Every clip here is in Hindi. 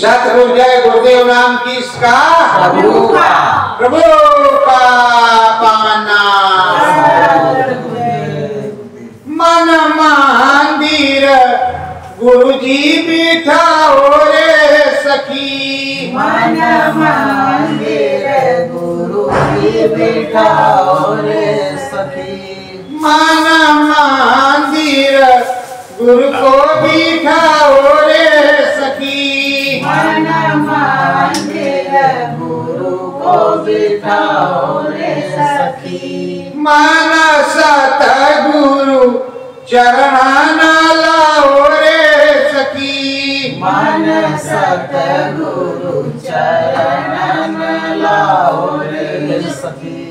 सतगुरु जय गुरुदेव नाम किसका? प्रभु का। प्रभु का पावन मन मंदिर गुरु जी बिठाओ रे सखी। मन मंदिर गुरु जी बिठाओ रे सखी। मन मंदिर गुरु को बिठाओ रे सखी। मन मंदिर गुरु को बिठाओ रे सखी। मन सतगुरु चरण लाओ रे सखी। मन सतगुरु चरण लाओ रे सखी।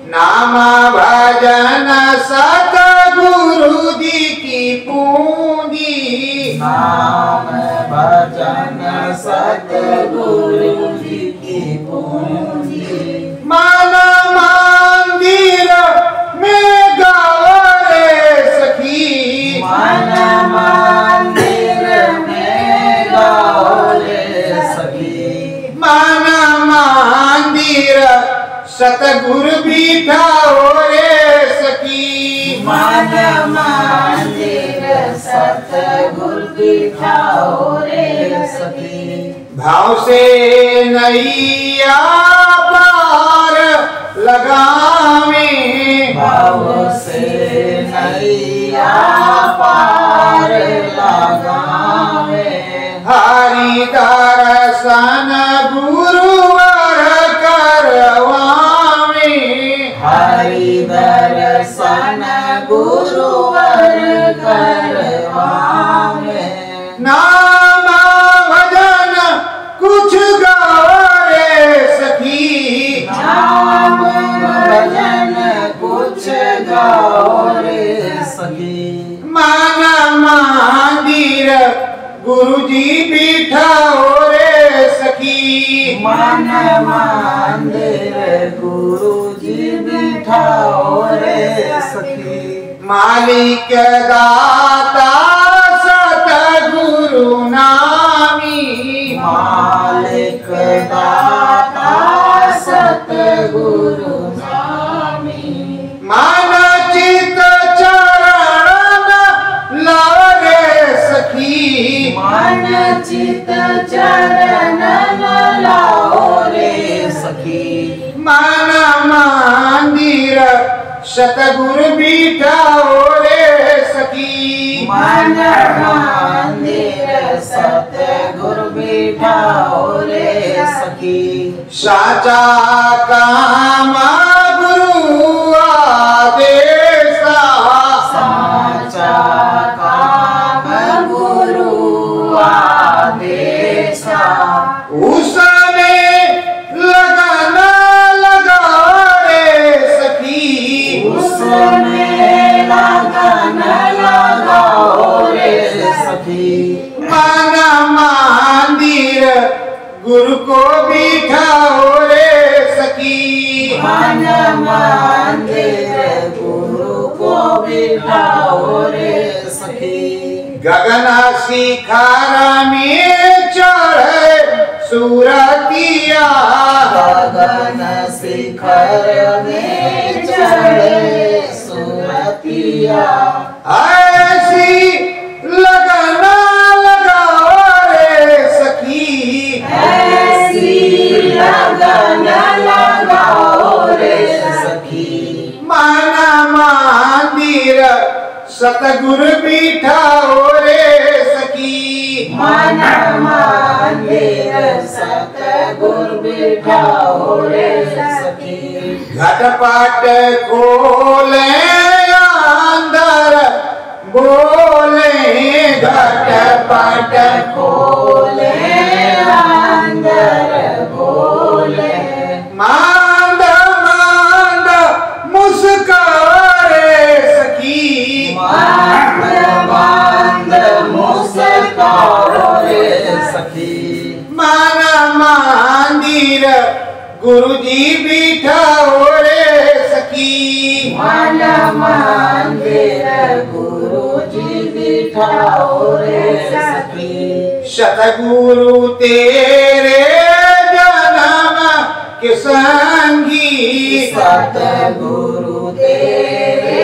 नाम भजन सतगुरु जी की पूंजी। नाम भजन सतगुरु जी की पूंजी। मन मंदिर में गाओ रे सखी। मन मंदिर में गाओ रे सखी। मन मंदिर सतगुरु बिठाओ रे सखी। मन मंदिर सतगुरु बिठाओ रे सखी। भाव से नैया पार लगावे। भाव से नैया पार लगावे। हरि दर्शन गुरुवर करवावे। हरि दर्शन गुरुवर करवावे। नाम भजन कुछ गाओ रे सखी। नाम भजन कुछ गाओ रे सखी। मन मंदिर गुरु जी बिठाओ रे सखी। मन मंदिर गुरु जी बिठाओ रे सखी। मालिक दाता सतगुरु नामी। मालिक दाता सतगुरु नामी। मन चित चरण लाओ रे सखी। मन चित चरण लाओ रे सखी। मन मंदिर सतगुरु बिठाओ रे सखी। मन मंदिर सतगुरु बिठाओ रे सखी। साचा काम गुरु आदेशा। साचा काम गुरु आदेशा। उसमें लगन लगाओ रे सखी। उसमें लगन लगाओ रे सखी। मन मंदिर गुरु को बिठाओ रे सखी। मन मंदिर गुरु को बिठाओ रे सखी। गगन शिखर में चढ़े सूरतिया। गगन शिखर में चढ़े सूरतिया। ऐसी लगन लगाओ रे सखी। ऐसी लगन लगाओ रे सखी। मन मंदिर सतगुरु बिठाओ रे सखी। मन मंदिर सतगुरु बिठाओ रे सखी। घटपट खोले अंदर बोले। घटपट खोले अंदर मंदिर गुरुजी बिठाओ रे सखी। मन मंदिर गुरुजी बिठाओ रे सखी। सतगुरु तेरे जन्म के संगी, सतगुरु तेरे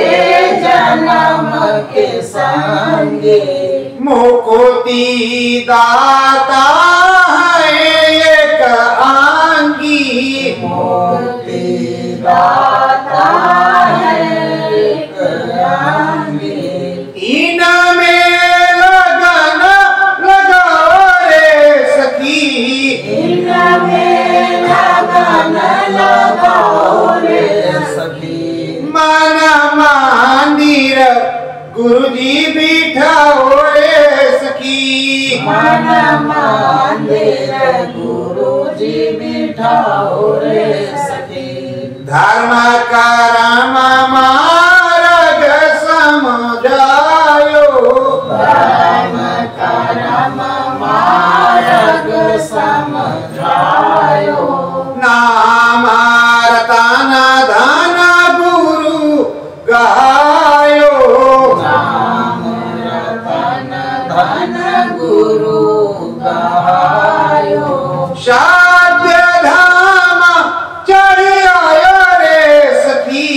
जन्म के संगी। मुक्ति दाता है एक आंगी, मुक्ति दाता है एक आंगी। इनमें लगन लगाओ रे सखी, इनमें लगन लगाओ रे सखी। मन मंदिर गुरुजी बिठाओ रे सखी। मन मंदिर गुरुजी बिठाओ रे सखी। धर्म कर्म मार्ग समझायो, धर्म कर्म मार्ग समझायो। नाम रतन धन गुरु गायो, नाम रतन धन गुरु गायो। साध्य धाम चढ़ी आयो रे सखी,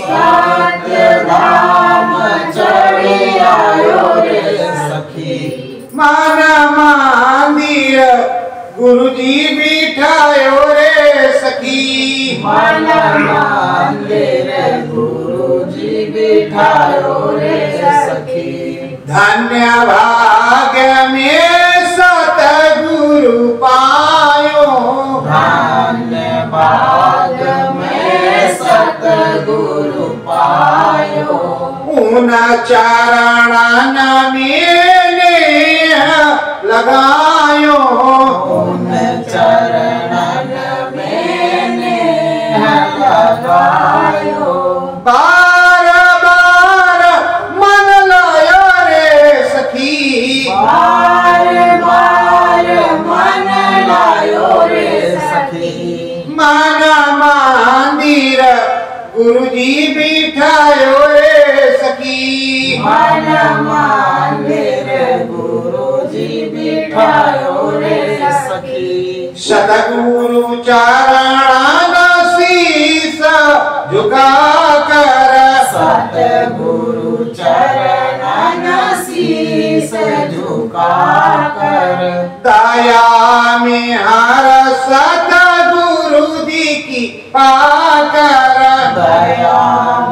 साध्य धाम चढ़ी आयो रे सखी। मन मंदिर गुरुजी बिठायो रे सखी। मन मंदिर गुरुजी बिठायो रे सखी। धन्य भाग्य में सतगुरु पायो, धन्य भाग्य में सतगुरु पायो। उन चरणन में नेह लगायो, उन चरणन में नेह लगायो। बार बार मन लायो रे सखी, बार बार मन लायो रे सखी। मन मंदिर गुरुजी बिठायो रे सखी। मन मंदिर गुरुजी बिठायो रे सखी। सतगुरु चरण शीस झुका कर, सतगुरु चरणन शीस झुका कर। दया में हर सतगुरु जी की पाकर, दया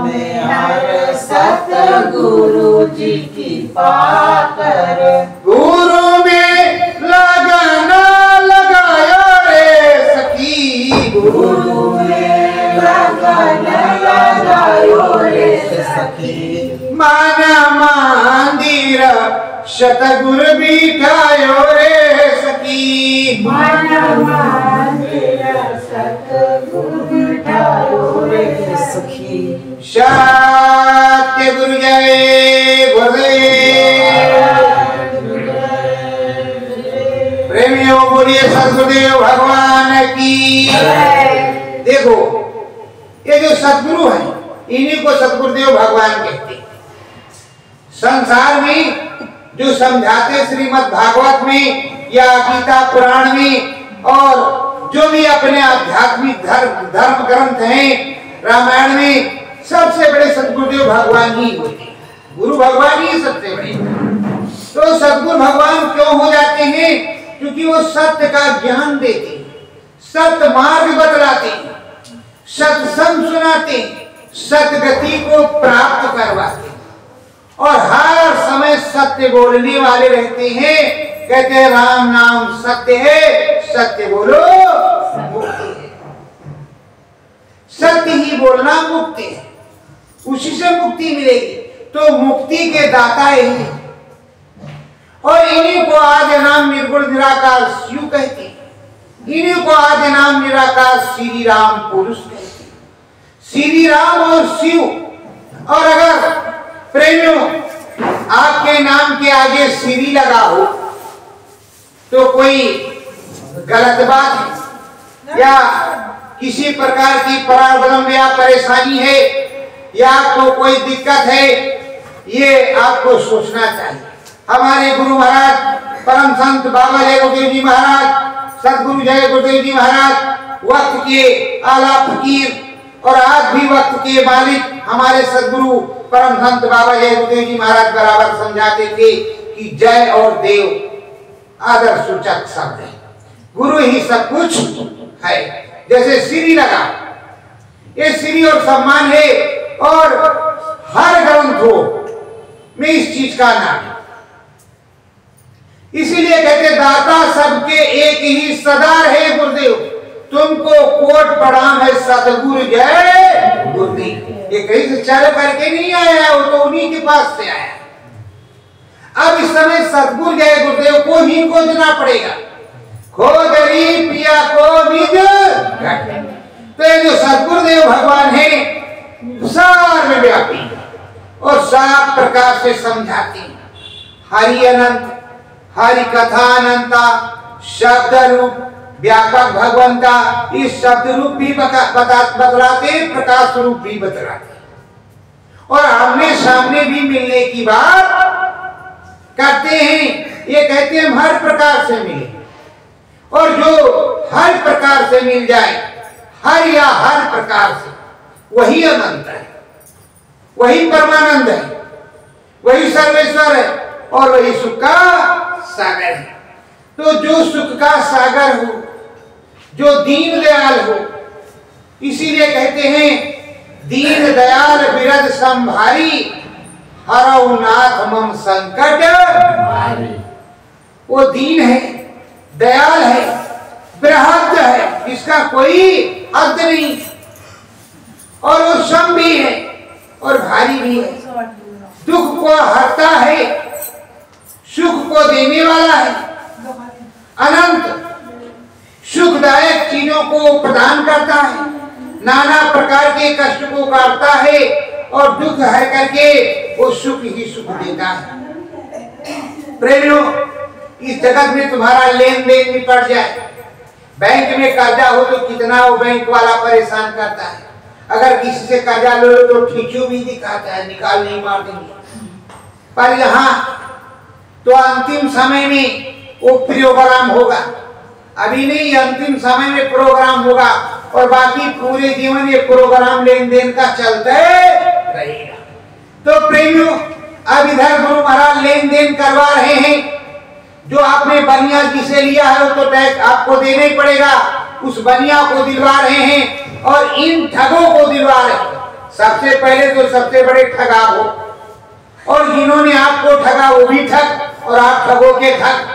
में हर सतगुरु जी की पाकर। गुरु में लगन लगायो रे सखी, गुरु में लगन लगायो रे सखी। मन मंदिर सतगुरु बिठायो रे सखी। मन मंदिर सतगुरु बिठायो रे सखी। सत्य गुरु जय गुरुदेव। प्रेमियों बोलिए सदगुरुदेव भगवान की। देखो ये जो सदगुरु है इन्हीं को सदगुरुदेव भगवान कहते हैं। संसार में जो समझाते श्रीमद् भागवत में या गीता पुराण में और जो भी अपने आध्यात्मिक धर्म ग्रंथ हैं, रामायण में सबसे बड़े सदगुरुदेव भगवान ही होते हैं। गुरु भगवान ही सबसे बड़े। तो सदगुरु भगवान क्यों हो जाते हैं? क्योंकि वो सत्य का ज्ञान देते हैं, सत्य मार्ग बतलाते हैं, सत्संग सुनाते हैं, सतगति को प्राप्त करवाते हैं और हर समय सत्य बोलने वाले रहते हैं। कहते हैं राम नाम सत्य है, सत्य बोलो मुक्ति है। सत्य ही बोलना मुक्ति है, उसी से मुक्ति मिलेगी। तो मुक्ति के दाता यही है और इन्हीं को आज नाम निर्गुण निराकार शिव कहते हैं। इन्हीं को आज नाम निराकार श्री राम पुरुष कहते हैं। श्री राम और शिव। और अगर प्रेमियों आपके नाम के आगे श्री लगा हो तो कोई गलत बात है। या किसी प्रकार की प्रॉब्लम या परेशानी है या आपको कोई दिक्कत है, ये आपको सोचना चाहिए। हमारे गुरु महाराज परम संत बाबा जय गुरुदेव जी महाराज, सदगुरु जय गुरुदेव जी महाराज वक्त के आला फकीर और आज भी वक्त के मालिक हमारे सदगुरु परम संत बाबा जय गुरुदेव जी महाराज बराबर समझाते थे कि जय और देव आदर सूचक शब्द है, गुरु ही सब कुछ है। जैसे श्री लगा, ये श्री और सम्मान है और हर ग्रंथों में इस चीज का नाम है। इसीलिए कहते दाता सबके एक ही सदार है गुरुदेव, तुमको कोट प्रणाम है सतगुरु जय गुरुदेव। ये कहीं से चल करके नहीं आया, वो तो उन्हीं के पास से आया। अब इस समय सतगुरु जय गुरुदेव को ही खोजना पड़ेगा। खोजरी पिया को निज घट। तो ये जो सतगुरुदेव भगवान है सर्वव्यापी और सब प्रकार से समझाते हैं। हरि अनंत, हरि कथा अनंता, शब्द रूप व्यापक भगवंता, इस शब्द रूप भी बतलाते, प्रकाश रूप भी बतलाते और आमने सामने भी मिलने की बात करते हैं। ये कहते हैं हम हर प्रकार से मिले और जो हर प्रकार से मिल जाए, हर या हर प्रकार से, वही अनंत है, वही परमानंद है, वही सर्वेश्वर है और वही सुख का सागर है। तो जो सुख का सागर हो, जो दीन दयाल हो, इसीलिए कहते हैं दीन दयाल बिरद संभारी, हरौ नाथ मम संकट भारी। वो दीन है, दयाल है, बृहद है, इसका कोई हद नहीं और वो सम भी है और भारी भी है। दुख को हरता है, सुख को देने वाला है, अनंत सुखदायक चीजों को प्रदान करता है, नाना प्रकार के कष्ट को काटता है और दुख हर करके वो सुख ही सुख देता है। प्रेमियों, इस जगत में तुम्हारा लेन देन निपट जाए, बैंक में कर्जा हो तो कितना वो बैंक वाला परेशान करता है। अगर किसी से कर्जा लो तो ठिठू भी दिखाता है, निकाल नहीं मार देंगे। पर यहाँ तो अंतिम समय में वो प्रोग्राम होगा, अभी नहीं, अंतिम समय में प्रोग्राम होगा और बाकी पूरे जीवन ये प्रोग्राम लेन देन का चलते रहेगा। तो प्रेमियों, अब इधर गुरु महाराज लेन देन करवा रहे हैं। जो आपने बनिया जिसे लिया है वो तो टैक्स आपको देना ही पड़ेगा, उस बनिया को दिलवा रहे हैं और इन ठगों को दिलवा रहे हैं। सबसे पहले तो सबसे बड़े ठगा हो, और जिन्होंने आपको ठगा वो भी ठग और आप ठगों के ठग।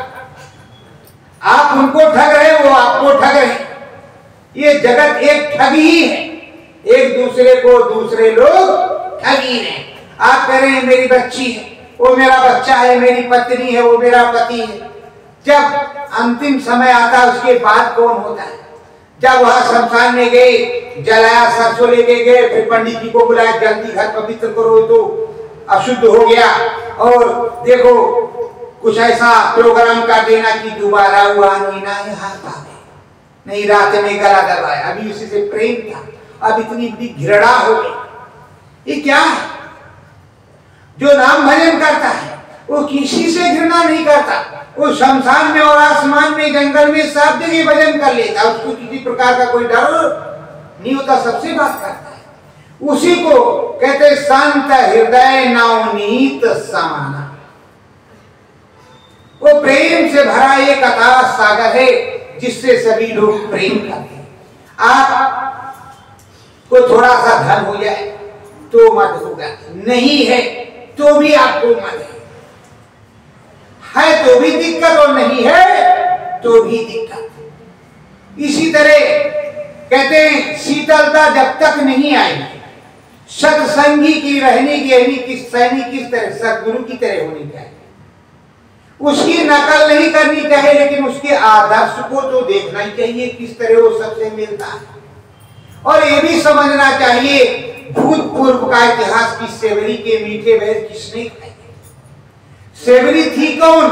आप उनको ठग रहे, वो आपको ठग रहे। ये जगत एक ठगी ही है, एक दूसरे को दूसरे लोग ठगी रहे। आप कह रहे हैं मेरी बच्ची है, वो मेरा बच्चा है, मेरी पत्नी है, वो मेरा पति है। जब अंतिम समय आता उसके बाद कौन होता है? जब वहां शमशान में गए, जलाया, सरसों लेके गए, फिर पंडित जी को बुलाया, जल्दी घर पवित्र करो, तो अशुद्ध हो गया और देखो कुछ ऐसा प्रोग्राम कर देना कि दोबारा हुआ नहीं ना नहीं, रात में गला दबाया, अभी उसी से प्रेम था, अब इतनी बड़ी घृणा हो गई। ये क्या है? जो नाम भजन करता है वो किसी से घृणा नहीं करता, वो शमशान में और आसमान में जंगल में सब जगह भजन कर लेता, उसको किसी प्रकार का कोई डर नहीं होता, सबसे बात करता है। उसी को कहते शांत हृदय नवनीत समाना। वो प्रेम से भरा एक अथाह सागर है जिससे सभी लोग प्रेम करते हैं। आप को थोड़ा सा धन हो जाए तो मत होगा, नहीं है तो भी आपको मत है तो भी दिक्कत और नहीं है तो भी दिक्कत। इसी तरह कहते हैं शीतलता जब तक नहीं आएगी, सत्संगी की रहनी गहनी किस तरह सदगुरु की तरह होनी चाहिए। उसकी नकल नहीं करनी चाहिए, लेकिन उसके आदर्श को तो देखना ही चाहिए किस तरह वो सबसे मिलता है। और ये भी समझना चाहिए भूतपूर्व का इतिहास की सेवरी के मीठे बैर किसने खाए। सेवरी थी कौन?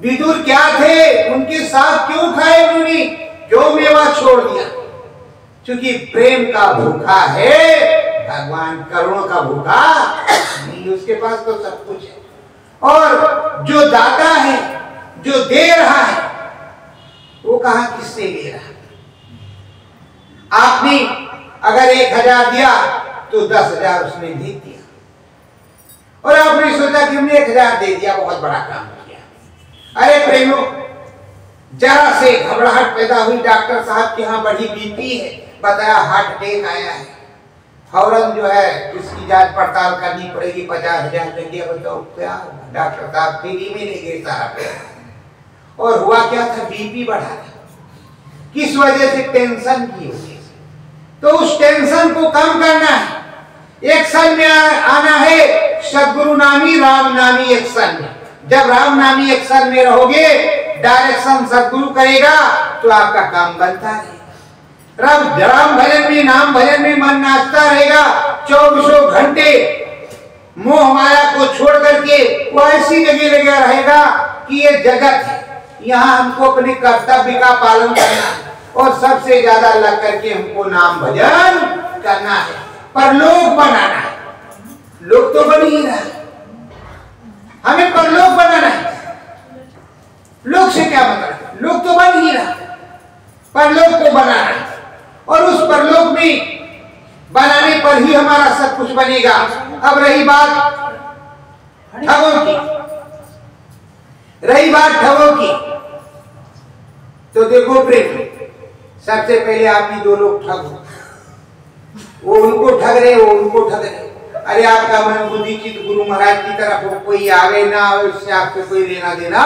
विदुर क्या थे? उनके साथ क्यों खाए उन्होंने? जो मेवा छोड़ क्योंकि प्रेम का भूखा है भगवान, करुणा का भूखा नहीं, उसके पास तो सब कुछ है। और जो दाता है, जो दे रहा है, वो कहां किससे ले रहा है? आपने अगर 1000 दिया तो 10,000 उसने दे दिया, और आपने सोचा कि हमने 1000 दे दिया, बहुत बड़ा काम किया। अरे प्रेमो, जरा से घबराहट पैदा हुई, डॉक्टर साहब के यहाँ बड़ी बीपी है, बताया हार्ट अटैक आया है, फौरन जो है इसकी जांच पड़ताल करनी पड़ेगी, 50,000 देंगे। बताओ क्या? डॉक्टर साहब फ्री में ले गए सारा पैसा। और हुआ क्या था? बीपी बढ़ा था। किस वजह से? टेंशन की वजह से। तो उस टेंशन को कम करना है, एक्शन में आना है, सदगुरु नामी राम नामी एक्शन में। जब राम नामी एक्शन में रहोगे, डायरेक्शन सदगुरु करेगा, तो आपका काम बनता है। राम भजन में, नाम भजन में मन नाचता रहेगा, 24 घंटे मोह माया को छोड़ करके वो ऐसी जगह लगा रहेगा कि ये जगत है, यहाँ हमको अपने कर्तव्य का पालन करना है, और सबसे ज्यादा लग करके हमको नाम भजन करना है, परलोक बनाना है। लोग तो बन ही रहा है, हमें परलोक बनाना है। लोक से क्या मतलब? लोग तो बन ही रहा, परलोक को बनाना है, और उस परलोक में बनाने पर ही हमारा सब कुछ बनेगा। अब रही बात ठगों की, तो देखो प्रेम, सबसे पहले आप ही 2 लोग ठग हो, वो उनको ठग रहे, वो उनको ठग रहे। अरे आपका मन बुद्धि चित गुरु महाराज की तरफ हो, कोई आवे ना आवे उससे आपसे कोई लेना देना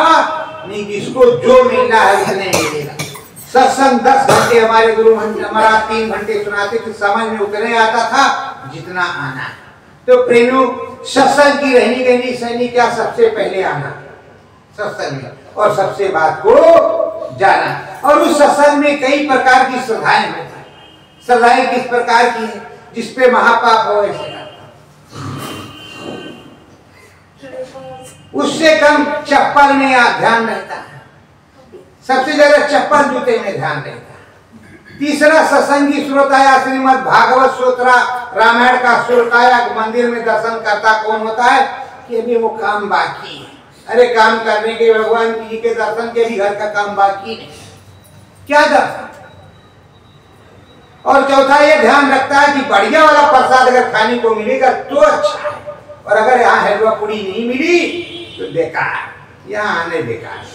नहीं, जिसको जो मिलना है उसने मिलेगा। सत्संग 10 घंटे हमारे गुरु महाराज 3 घंटे सुनाते थे, समझ में उतने आता था जितना आना है। तो प्रेमियों, सत्संग की रहनी गहनी सहनी क्या? सबसे पहले आना सत्संग में, और सबसे बात को जाना। और उस सत्संग में कई प्रकार की श्रद्धाएं होती हैं। श्रद्धाएं किस प्रकार की है? जिसपे महापाप हो ऐसे, उससे कम चप्पल में ध्यान रहता है, सबसे ज्यादा चप्पल जूते में ध्यान रहता है। तीसरा, सत्संगी श्रोता या श्रीमद् भागवत श्रोता रामायण का श्रोताया मंदिर में दर्शन करता कौन होता है? कि अभी वो काम बाकी है। अरे काम करने के, भगवान जी के दर्शन के भी घर का काम बाकी है, क्या दर्शन? और चौथा ये ध्यान रखता है कि बढ़िया वाला प्रसाद अगर खाने को मिलेगा तो अच्छा है, और अगर यहाँ हलवा पूड़ी नहीं मिली तो बेकार, यहाँ आने बेकार।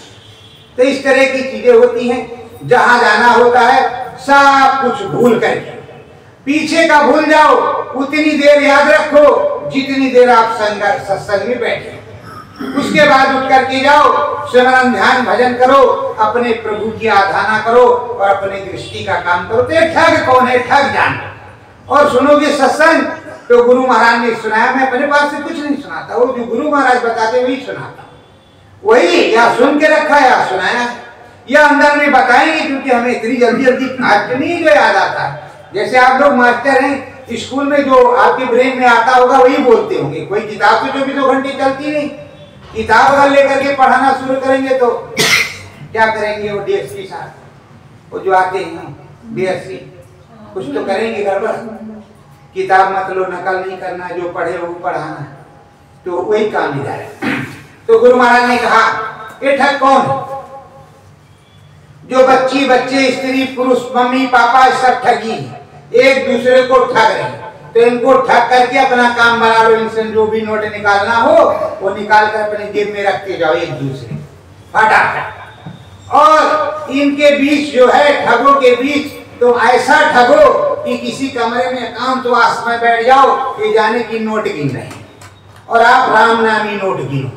तो इस तरह की चीजें होती हैं। जहां जाना होता है सब कुछ भूल करके, पीछे का भूल जाओ, उतनी देर याद रखो जितनी देर आप सत्संग में बैठे। उसके बाद उठ करके जाओ, सिमरन ध्यान भजन करो, अपने प्रभु की आराधना करो, और अपने दृष्टि का काम करो। तो ठग कौन है? ठग जानो। और सुनोगे सत्संग तो गुरु महाराज ने सुनाया, मैं अपने पास से कुछ नहीं सुनाता, वो जो गुरु महाराज बताते वही सुनाता, वही या सुन के रखा या सुनाया, या अंदर में बताएंगे, क्योंकि हमें इतनी जल्दी जल्दी आज नहीं जो याद आता है। जैसे आप लोग मास्टर हैं, स्कूल में जो आपके ब्रेन में आता होगा वही बोलते होंगे। कोई किताब तो 24 घंटे चलती नहीं, किताब अगर लेकर के पढ़ाना शुरू करेंगे तो क्या करेंगे? वो डीएसपी साहब, वो जो आते हैं बीएससी, कुछ तो करेंगे गड़बड़। किताब मतलब नकल नहीं करना, जो पढ़े वो पढ़ाना, तो वही काम इधर है। तो गुरु महाराज ने कहा, ये ठग कौन है? जो बच्ची बच्चे स्त्री पुरुष मम्मी पापा सब ठगी, एक दूसरे को ठग रहे हैं। तो इनको ठग करके अपना काम बना लो, इनसे जो भी नोट निकालना हो वो निकाल कर अपने जेब में रखते जाओ एक दूसरे फटाफट। और इनके बीच जो है, ठगों के बीच, तो ऐसा ठगो कि किसी कमरे में एकांतवास में बैठ जाओ, ये जाने की नोट गिन रहे हैं, और आप राम नामी नोट गिनो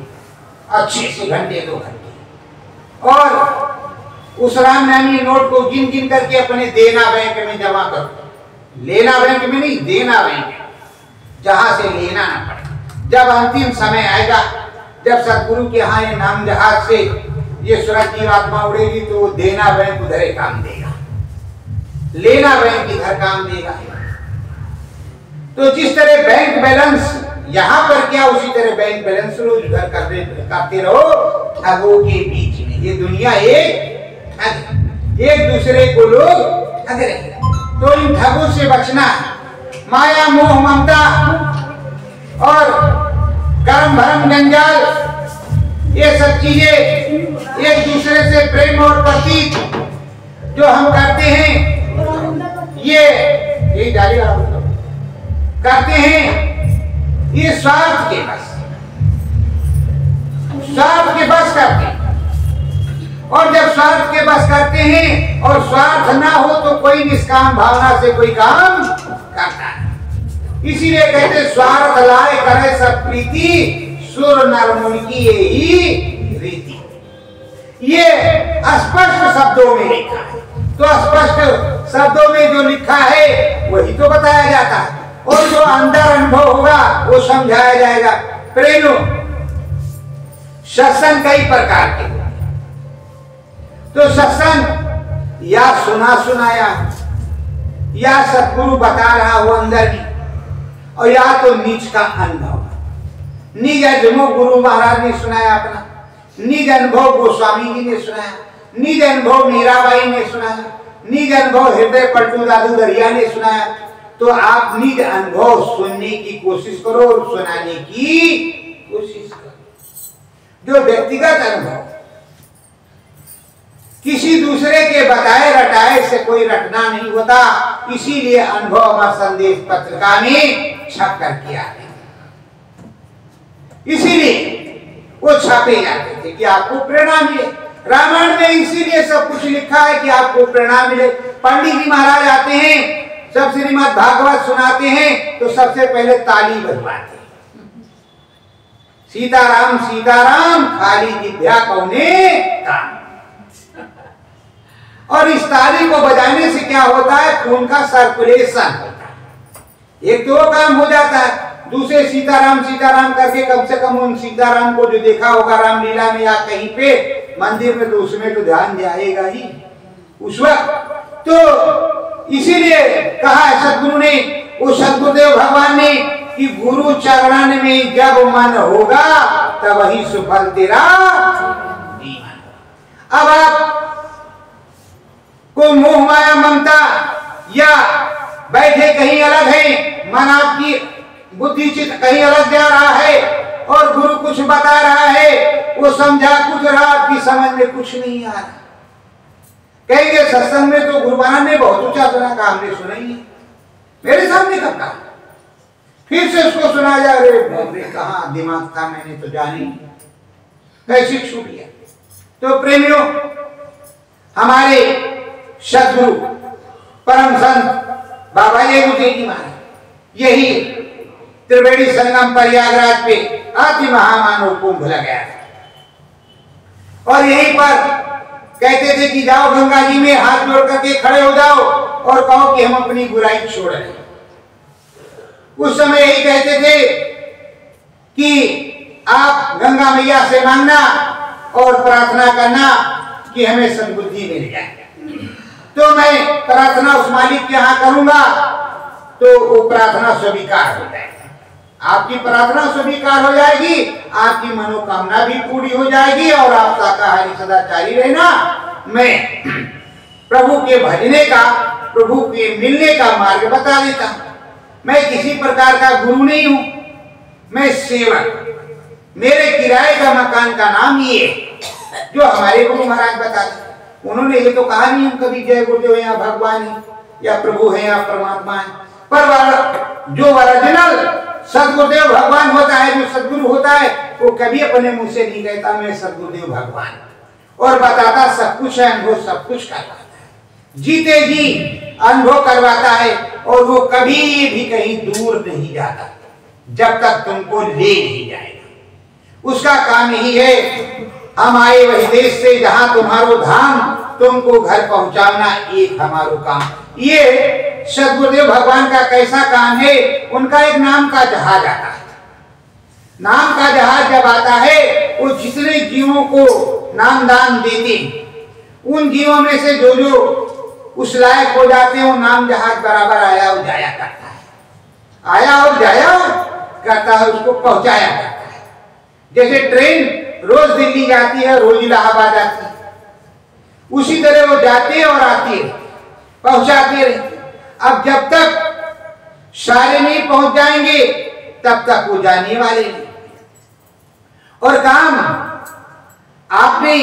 अच्छे से घंटे 2 घंटे, और उस राम नामी नोट को गिन गिन करके अपने देना बैंक में जमा करो। लेना बैंक में नहीं, देना बैंक, जहां से लेना ना पड़े। जब अंतिम समय आएगा, जब सतगुरु के यहाँ ये नाम जहाज से ये सूरज की आत्मा उड़ेगी, तो देना बैंक उधर काम देगा, लेना बैंक इधर काम देगा। तो जिस तरह बैंक बैलेंस यहाँ पर क्या, उसी तरह बैंक बैलेंस रोज उधर करते रहो ठगों के बीच में। ये दुनिया एक ठग, एक दूसरे को लोग ठग रहे हैं। तो इन ठगों से बचना है। माया मोह ममता और कर्म भरम जंजाल, ये सब चीजें एक दूसरे से प्रेम और प्रतीक जो हम करते हैं, ये डालिए करते हैं, ये स्वार्थ के बस करते हैं। और जब स्वार्थ के बस करते हैं और स्वार्थ ना हो तो कोई निष्काम भावना से कोई काम करता है। इसीलिए कहते स्वार्थ लाए करे सब प्रीति, सुर नर मुनि की यही रीति। ये स्पष्ट शब्दों में लिखा है, तो स्पष्ट शब्दों में जो लिखा है वही तो बताया जाता है, और जो अंदर अनुभव होगा वो समझाया जाएगा। प्रेमो सत्संग कई प्रकार के, तो सत्संग या सुना सुनाया, या सतगुरु बता रहा हो अंदर की, और या तो निज का अनुभव। निज अनुभव गुरु महाराज ने सुनाया अपना, निज अनुभव गोस्वामी जी ने सुनाया, निज अनुभव मीराबाई ने सुनाया, निज अनुभव हृदय पलटू दादू दरिया ने सुनाया। तो आप निज अनुभव सुनने की कोशिश करो और सुनाने की कोशिश करो। जो व्यक्तिगत अनुभव किसी दूसरे के बताए रटाए से कोई रटना नहीं होता, इसीलिए अनुभव अमर संदेश पत्रिका में छप कर किया है। इसीलिए वो छापे जाते थे कि आपको प्रेरणा मिले। रामायण में इसीलिए सब कुछ लिखा है कि आपको प्रेरणा मिले। पंडित जी महाराज आते हैं, सब श्रीमद् भागवत सुनाते हैं तो सबसे पहले ताली बजवाते हैं, सीताराम सीताराम खाली जिभ्या कौने काम। और इस ताली को बजाने से क्या होता है, खून का सर्कुलेशन होता है। एक तो वो काम हो जाता है, दूसरे सीताराम सीताराम करके कम से कम उन सीताराम को जो देखा होगा रामलीला में या कहीं पे मंदिर में, तो उसमें तो ध्यान जाएगा ही उस वक्त। तो इसीलिए कहा है सदगुरु ने, वो सदगुरुदेव भगवान ने कि गुरु चरणन में जब मन होगा तब वही सुफल तेरा जीवन। अब आप को मोह माया ममता या बैठे कहीं अलग है, मन आपकी बुद्धि चित्त कहीं अलग जा रहा है और गुरु कुछ बता रहा है, वो समझा कुछ रहा, आपकी समझ में कुछ नहीं आ रहा। कहेंगे सत्संग में तो गुरु महाराज ने बहुत ऊंचा सुना, का हमने सुना ही है, मेरे सामने कब कहा, फिर से उसको सुना जा रहे, कहा दिमाग था मैंने तो जानी कैसे छूट गया। तो प्रेमियों, हमारे सदगुरु परम संत बाबा जी महाराज यही त्रिवेणी संगम प्रयागराज पे अति महामानव कुंभ लगाया था, और यहीं पर कहते थे कि जाओ गंगा जी में हाथ जोड़ करके खड़े हो जाओ और कहो कि हम अपनी बुराई छोड़ रहे हैं। उस समय यही कहते थे कि आप गंगा मैया से मांगना और प्रार्थना करना कि हमें सद्बुद्धि मिल जाए। तो मैं प्रार्थना उस मालिक के यहाँ करूंगा तो वो प्रार्थना स्वीकार हो जाएगी, आपकी प्रार्थना स्वीकार हो जाएगी, आपकी मनोकामना भी पूरी हो जाएगी और आप शाकाहारी सदाचारी रहना। मैं प्रभु के भजने का, प्रभु के मिलने का मार्ग बता देता हूं। मैं किसी प्रकार का गुरु नहीं हूं, मैं सेवक। मेरे किराए का मकान का नाम ये जो हमारे गुरु महाराज बताते, उन्होंने ये तो कहा नहीं हम कभी जय गुरुदेव या भगवान है या प्रभु है या परमात्मा है, पर जो ओरिजिनल सदगुरुदेव भगवान होता है, जो सदगुरु होता है, वो कभी अपने मुंह से नहीं कहता मैं सदगुरुदेव भगवान, और बताता सब कुछ है, अनुभव सब कुछ करवाता है, जीते जी अनुभव करवाता है, और वो कभी भी कहीं दूर नहीं जाता जब तक तुमको ले नहीं जाएगा। उसका काम यही है, हम आए वही देश से जहां तुम्हारो धाम, तुमको घर पहुंचाना एक हमारो काम। ये सदगुरुदेव भगवान का कैसा काम है, उनका एक नाम का जहाज आता है। नाम का जहाज जब आता है, वो जितने जीवों को नाम दान देते, उन जीवों में से जो जो उस लायक हो जाते हैं, वो नाम जहाज बराबर आया और जाया करता है, आया और जाया करता है, उसको पहुंचाया करता है। जैसे ट्रेन रोज दिल्ली जाती है, रोज इलाहाबाद आती है, उसी तरह वो जाती है और आती है, पहुंचाती रहती है। अब जब तक सारे नहीं पहुंच जाएंगे तब तक वो जाने वाले नहीं। और काम आपने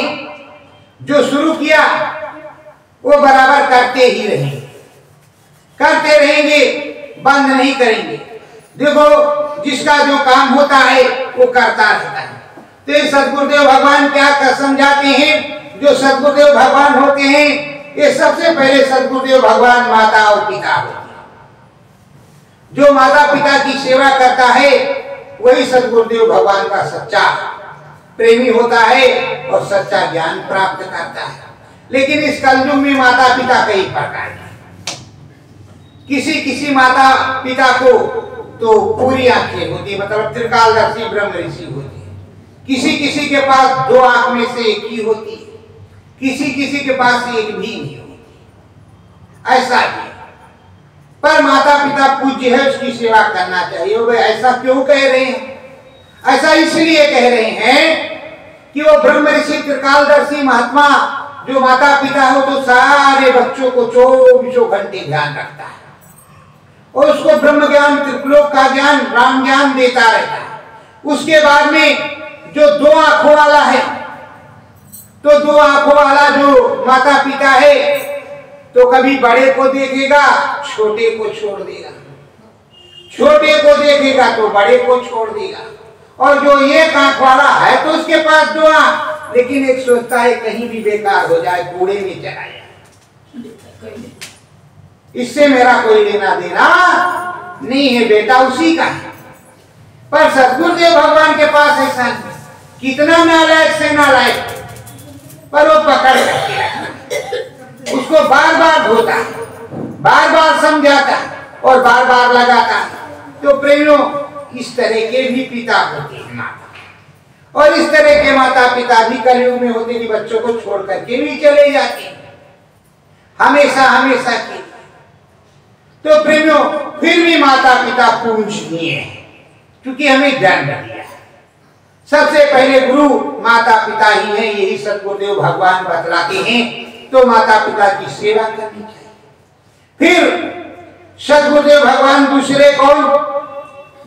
जो शुरू किया वो बराबर करते ही रहेंगे, करते रहेंगे, बंद नहीं करेंगे। देखो जिसका जो काम होता है वो करता रहता है। तो ये सदगुरुदेव भगवान क्या समझाते हैं, जो सदगुरुदेव भगवान होते हैं ये सबसे पहले सदगुरुदेव भगवान माता और पिता होते हैं। जो माता पिता की सेवा करता है वही सदगुरुदेव भगवान का सच्चा प्रेमी होता है और सच्चा ज्ञान प्राप्त करता है। लेकिन इस कलयुग में माता पिता कई प्रकार के, किसी किसी माता पिता को तो पूरी आंखें होती, मतलब त्रिकालदर्शी ब्रह्म ऋषि होती है, किसी किसी के पास दो आंख में से एक ही होती है, किसी किसी के पास एक भी नहीं होती, ऐसा ही। पर माता पिता पूज्य है, उसकी सेवा करना चाहिए। वे ऐसा क्यों कह रहे हैं? ऐसा इसलिए कह रहे हैं कि वो ब्रह्म ऋषि त्रिकालदर्शी महात्मा जो माता पिता हो तो सारे बच्चों को 24 घंटे ध्यान रखता है और उसको ब्रह्म ज्ञान, त्रिलोक का ज्ञान, राम ज्ञान देता रहता है। उसके बाद में जो दो आंखों वाला है, तो दो आंखों वाला जो माता पिता है तो कभी बड़े को देखेगा, छोटे को छोड़ देगा, छोटे को देखेगा तो बड़े को छोड़ देगा। और जो एक आंख वाला है तो उसके पास दो आंख, लेकिन एक सोचता है कहीं भी बेकार हो जाए, कूड़े में चला जाए, इससे मेरा कोई लेना देना नहीं है, बेटा उसी का है। पर सदगुरुदेव भगवान के पास ऐसा नहीं, कितना नालायक से नालायक, पर वो पकड़ करके रखता, उसको बार बार धोता, बार बार समझाता और बार बार लगाता। तो प्रेमियों इस तरह के भी पिता होते हैं माता, और इस तरह के माता पिता भी कलयुग में होते कि बच्चों को छोड़ करके भी चले जाते हैं हमेशा हमेशा के। तो प्रेमियों फिर भी माता पिता पूजनीय है, क्योंकि हमें जन्म दिया है। सबसे पहले गुरु माता पिता ही है, यही सदगुरुदेव भगवान बतलाते हैं। तो माता पिता की सेवा करनी चाहिए। फिर सदगुरुदेव भगवान दूसरे कौन,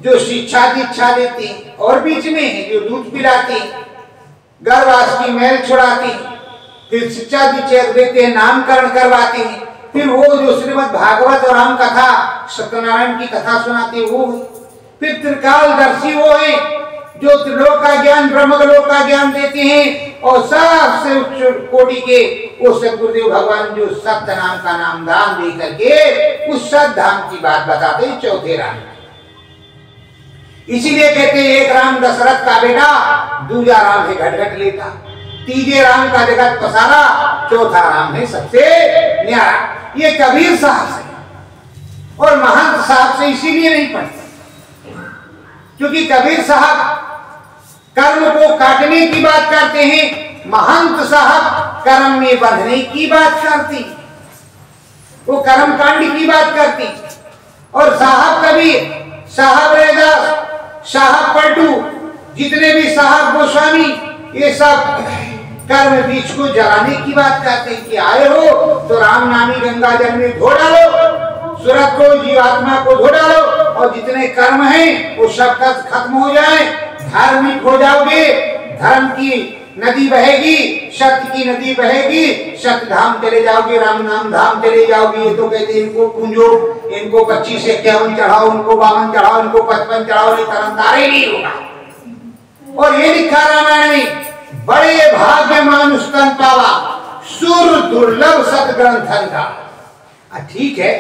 जो शिक्षा दीक्षा देते हैं, और बीच में है जो दूध पिलाते, गर्भवास की मैल छुड़ाते, फिर शिक्षा दीक्षा देते हैं, नामकरण करवाते हैं। फिर वो जो श्रीमद् भागवत और राम कथा, सत्यनारायण की कथा सुनाते वो है। फिर त्रिकालदर्शी वो है जो त्रिलोक का ज्ञान, ब्रह्मलोक का ज्ञान देते हैं। और सबसे उच्च कोटि के वो सदगुरुदेव भगवान जो सत्य नाम का नाम दान दे करके उस सत धाम की बात बताते हैं, चौथे राम। इसीलिए कहते हैं एक राम दशरथ का बेटा, दूजा राम है घट घट लेता, तीजे राम का जगत पसारा, चौथा राम है सबसे न्यारा। ये कबीर साहब से और महंत साहब से इसीलिए नहीं पढ़ते, क्योंकि कबीर साहब कर्म को काटने की बात करते हैं, महंत साहब कर्म में बंधने की बात करती, वो कर्म कांड की बात करती। और साहब कबीर, साहब रैदास, साहब पलटू, जितने भी साहब गोस्वामी, ये सब कर्म बीज को जलाने की बात करते हैं कि आए हो तो राम नामी गंगा जल में धो डालो, सूरत को, जीवात्मा को धो डालो, और जितने कर्म हैं वो सब खत्म हो जाए, धार्मिक हो जाओगे, धर्म की नदी बहेगी, सत्य की नदी बहेगी, सत्य धाम चले जाओगे, राम नाम धाम चले जाओगे। ये तो कहते इनको पूंजो, इनको 25 से 51 चढ़ाओ, इनको 52 चढ़ाओ, इनको 55 चढ़ाओ, नहीं तरंतारे नहीं होगा। और ये लिखा रामायण में, बड़े भाग्य मानुष तन पावा, सुर दुर्लभ सदग्रंथन का। ठीक है,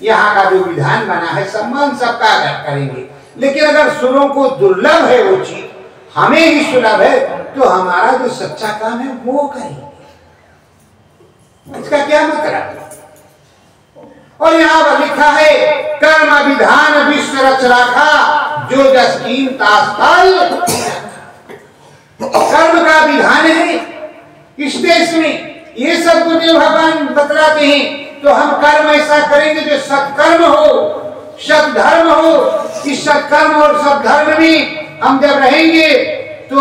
यहाँ का जो विधान बना है सम्मान सबका करेंगे, लेकिन अगर सुरों को दुर्लभ है वो चीज, हमें ही सुलभ है, तो हमारा जो सच्चा काम है वो करेंगे। इसका क्या मतलब? और यहाँ पर लिखा है, कर्म विधान विश्व रच राखा, जो जस कीन तास फल। कर्म का विधान है इस देश में, ये सब गुरुदेव भगवान बतलाते हैं। तो हम कर्म ऐसा करेंगे जो सत्कर्म हो, सत्धर्म हो। इस सत्कर्म और सत्धर्म में हम जब रहेंगे तो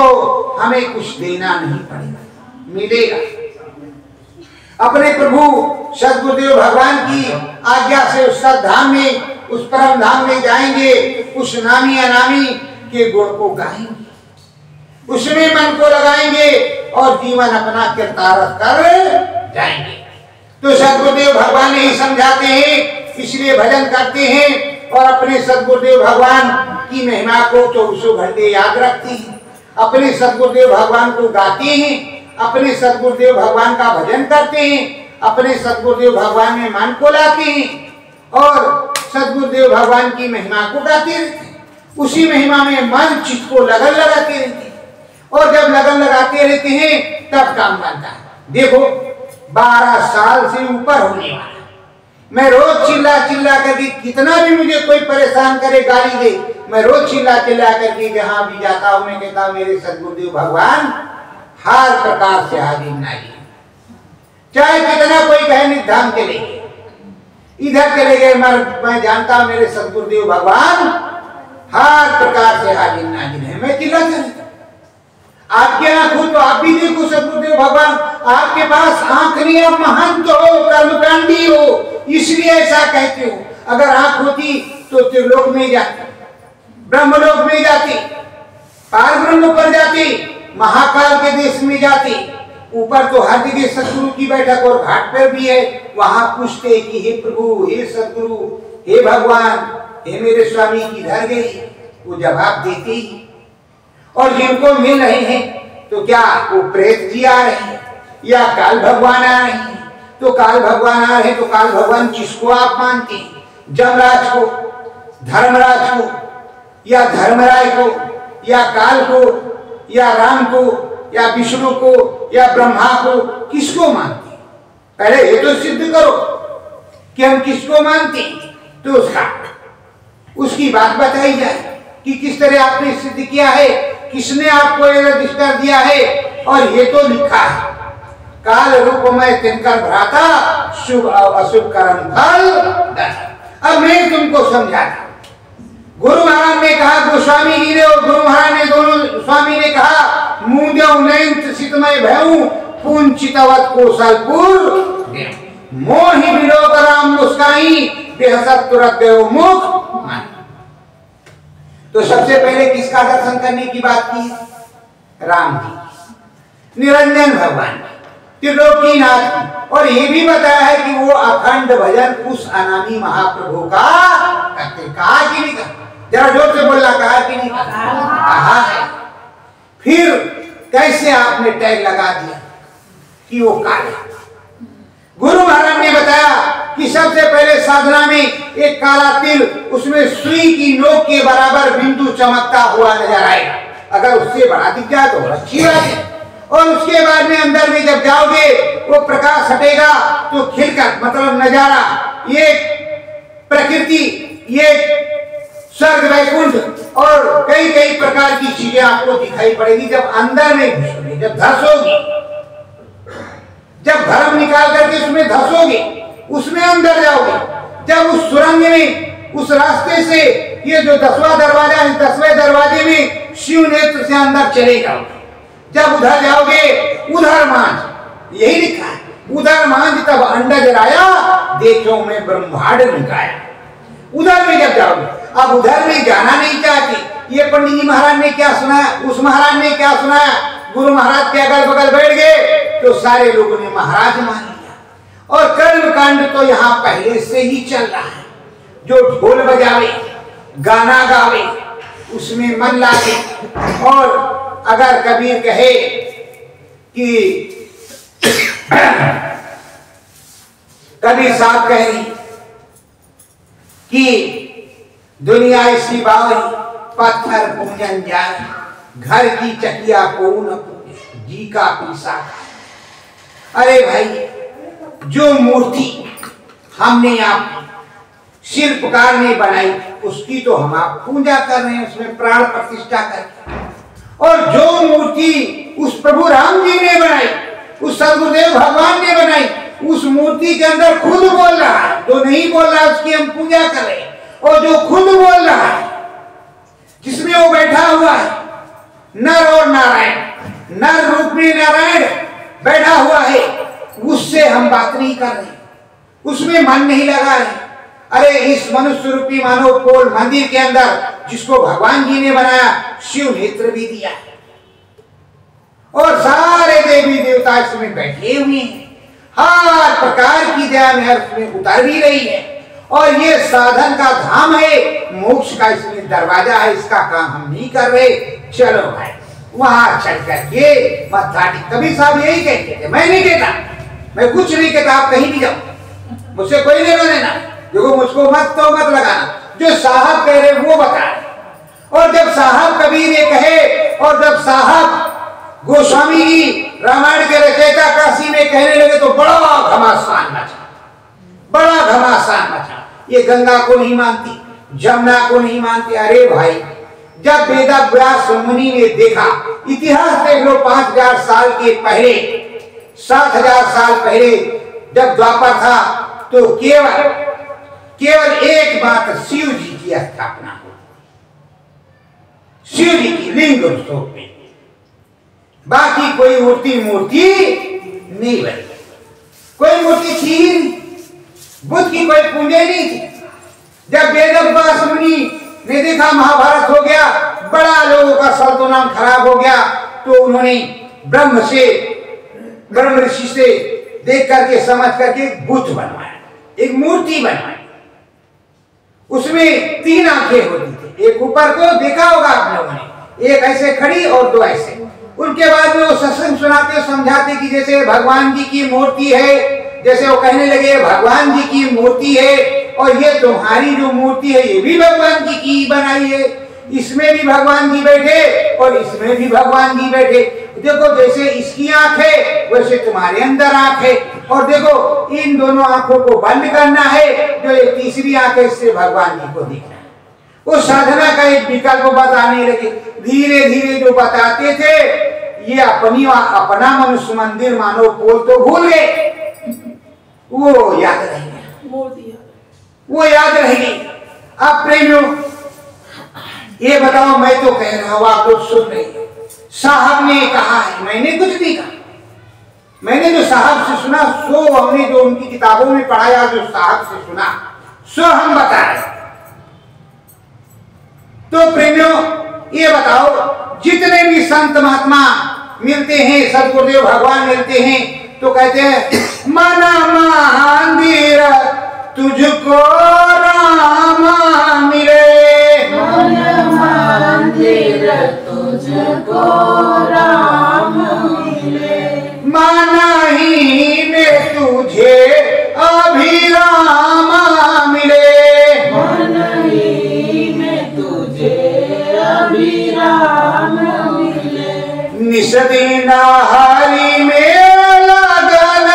हमें कुछ देना नहीं पड़ेगा, मिलेगा। अपने प्रभु सद्गुरुदेव भगवान की आज्ञा से उस धाम में, उस परम धाम में जाएंगे, उस नामी अनामी के गुण को गाएंगे, उसमें मन को लगाएंगे और जीवन अपना कृतार्थ कर जाएंगे। तो सद्गुरुदेव भगवान ही समझाते हैं, इसलिए भजन करते हैं और अपने सद्गुरुदेव भगवान की महिमा को 24 घंटे याद रखते हैं, अपने सद्गुरुदेव भगवान को गाते हैं, अपने सद्गुरुदेव भगवान का भजन करते हैं, अपने सद्गुरुदेव भगवान में मन को लाते हैं और सद्गुरुदेव भगवान की महिमा को गाते रहते हैं। उसी महिमा में मन चित्त को लगन लगाते रहते हैं और जब लगन लगाते रहते हैं तब काम बनता है। देखो 12 साल से ऊपर होने वाला, मैं रोज चिल्ला चिल्ला करके, कितना भी मुझे कोई परेशान करे, गाली दे, मैं रोज चिल्ला चिल्ला करके जहां भी जाता हूं मैं कहता हूं मेरे सद्गुरुदेव भगवान हर प्रकार से हाजिर नाजिर, चाहे कितना कोई कहे निधाम चले गए, इधर चले गए, मैं जानता हूं मेरे सद्गुरुदेव भगवान हर प्रकार से हाजिर नाजिर है। मैं चिल्ला चिल्ला, आपके आंख हो तो आप भी देखो सद्गुरुदेव भगवान, आपके पास आंख नहीं, आप महंत हो, कर्मकांडी हो, इसलिए ऐसा कहते हो। अगर आंख होती तो त्रिलोक में जाती, ब्रह्मलोक में जाती, पार ब्रह्म पर जाती, महाकाल के देश में जाती, ऊपर तो हर जगह सतगुरु की बैठक और घाट पर भी है, वहां पूछते कि हे प्रभु, हे सतगुरु, हे भगवान, हे मेरे स्वामी किधर गए, वो जवाब देते ही। और जिनको मिल रहे हैं तो क्या वो प्रेत जी आ रहे हैं या काल भगवान आ रहे हैं? तो काल भगवान आ रहे हैं तो काल भगवान किसको आप मानते हैं? जमराज को, धर्मराज को, या धर्मराय को, या काल को, या राम को, या विष्णु को, या ब्रह्मा को, किसको मानते हैं? पहले ये तो सिद्ध करो कि हम किसको मानते हैं, तो उसकी बात बताई जाए कि किस तरह आपने सिद्ध किया है, किसने आपको ये रजिस्टर दिया है। और ये तो लिखा है, काल रूप में तिनकर भ्राता, शुभ और अशुभ कर्म फल। अब मैं तुमको समझाता, गुरु महाराज ने कहा, गोस्वामी जी ने और गुरु महाराज ने, दोनों स्वामी ने कहा, मुंदेव नयंत सितमय भयऊ पूंचितवत कौशलपुर मोहि विलोक राम मुस्काई बेहसत तुरत देव मुख। तो सबसे पहले किसका दर्शन करने की बात की? राम जी, निरंजन भगवान, त्रिलोकीनाथ। और ये भी बताया है कि वो अखंड भजन उस अनामी महाप्रभु का करते। कहा कि नहीं कहा? जरा जोर से बोलना, कहा कि नहीं कहा है? फिर कैसे आपने टैग लगा दिया कि वो काला? गुरु महाराज ने बताया कि सबसे पहले साधना में एक काला तिल, उसमें सुई की नोक के बराबर बिंदु चमकता हुआ नजर आएगा। अगर उससे बड़ा दिख जाए तो अच्छी बात है। और उसके बाद में अंदर में जब जाओगे वो प्रकाश हटेगा तो खिलकर, मतलब नजारा, ये प्रकृति, ये स्वर्ग वैकुंठ और कई कई प्रकार की चीजें आपको दिखाई पड़ेगी जब अंदर में घुसोगे, जब धसोगे, जब धर्म निकाल करके उसमें धसोगे, उसमें अंदर जाओगे, जब उस सुरंग में, उस रास्ते से, ये जो 10वां दरवाजा है, 10वें दरवाजे में शिव नेत्र से अंदर चले जाओगे, जब उधर जाओगे, उधर मांझ, यही लिखा है, उधर मांझ तब अंडज राया देखो मैं ब्रह्मांड निकाया। उधर में जब जाओगे, अब उधर में जाना नहीं चाहते। ये पंडित जी महाराज ने क्या सुनाया, उस महाराज ने क्या सुनाया, गुरु महाराज के अगल बगल बैठ गए तो सारे लोगों ने महाराज मान लिया। और कर्म कांड तो यहाँ पहले से ही चल रहा है। जो ढोल बजावे, गाना गावे, उसमें मन लागे। और अगर कबीर कहे कि कबीर साहब कहे कि दुनिया इसी बावरी पत्थर पूजन जाए, घर की चकिया को न पूजे, जी का पीसा। अरे भाई, जो मूर्ति हमने आप शिल्पकार ने बनाई उसकी तो हम आप पूजा कर रहे हैं, उसमें प्राण प्रतिष्ठा करके। और जो मूर्ति उस प्रभु राम जी ने बनाई, उस सद्गुरुदेव भगवान ने बनाई, उस मूर्ति के अंदर खुद बोल रहा है, जो नहीं बोल रहा उसकी हम पूजा कर रहे हैं। और जो खुद बोल रहा है, जिसमें वो बैठा हुआ है, नर और नारायण, नर रूप में नारायण बैठा हुआ है, उससे हम बात नहीं कर रहे। उसमें मन नहीं लगा है। अरे इस मनुष्य रूपी मानव पोल मंदिर के अंदर जिसको भगवान जी ने बनाया, शिव नेत्र भी दिया और सारे देवी देवता इसमें बैठे हुए हैं, हर प्रकार की दया मेहर उसमें उतर भी रही है। और ये साधन का धाम है, मोक्ष का इसमें दरवाजा है, इसका काम हम नहीं कर रहे, चलो भाई वहां चल करके मत्था टेक। कभी साहब यही कहते थे, मैं नहीं कहता, मैं कुछ नहीं कहता, आप कहीं भी जाओ, मुझसे कोई लेना देना, देखो मुझको मत तो मत लगाना, जो साहब कह रहे वो बता रहे। और जब साहब कबीर ये कहे और जब साहब गोस्वामी जी रामायण के रचयिता काशी में कहने लगे तो बड़ा घमासान मचा, बड़ा घमासान मचा। ये गंगा को नहीं मानती, जमुना को नहीं मानती। अरे भाई, जब वेदव्यास मुनि ने देखा, इतिहास देख लो, 5000 साल के पहले, 7000 साल पहले जब द्वापर था, तो केवल एक बात शिव जी की स्थापना हो, शिव जी की लिंग रूप में, बाकी कोई मूर्ति नहीं बनी, कोई मूर्ति थी ही नहीं, बुद्ध की कोई पूंजे नहीं थी। जब वेदव्यास मुनि ने देखा महाभारत हो गया, बड़ा लोगों का सर्वनाम खराब हो गया, तो उन्होंने ब्रह्म ऋषि से देख करके समझ करके बुद्ध बनवाया, एक मूर्ति बनवाई। उसमें 3 आंखें होती थी, एक ऊपर को देखा होगा आप लोगों ने, एक ऐसे खड़ी और 2 ऐसे। उनके बाद में वो सत्संग सुनाते समझाते कि जैसे भगवान जी की मूर्ति है, जैसे वो कहने लगे भगवान जी की मूर्ति है और ये तुम्हारी जो मूर्ति है ये भी भगवान जी की बनाई है, इसमें भी भगवान जी बैठे और इसमें भी भगवान जी बैठे। देखो जैसे इसकी आंख है वैसे तुम्हारे अंदर आंख है, और देखो इन दोनों आंखों को बंद करना है, जो ये तीसरी आंख है इससे भगवान जी को दिखना है। वो साधना का एक विकल्प बताने लगे, धीरे धीरे जो बताते थे ये अपना मनुष्य मंदिर मानव पोल तो भूल गए, वो याद रह गया, वो याद रह गई। अब प्रेमियों ये बताओ, मैं तो कह रहा हूं आप लोग सुन रहे हैं, साहब ने कहा है, मैंने कुछ नहीं कहा, मैंने जो साहब से सुना सो हमने जो उनकी किताबों में पढ़ाया, जो साहब से सुना सो हम बता रहे। तो प्रेमियों ये बताओ, जितने भी संत महात्मा मिलते हैं, सदगुरुदेव भगवान मिलते हैं, तो कहते हैं मना मंदिर तुझको रामा मिले, मंदिर तुझको राम मिले, माना ही में तुझे अभिरामा मिले, मन ही में तुझे अभिराम मिले, निस दिन हरि में लगन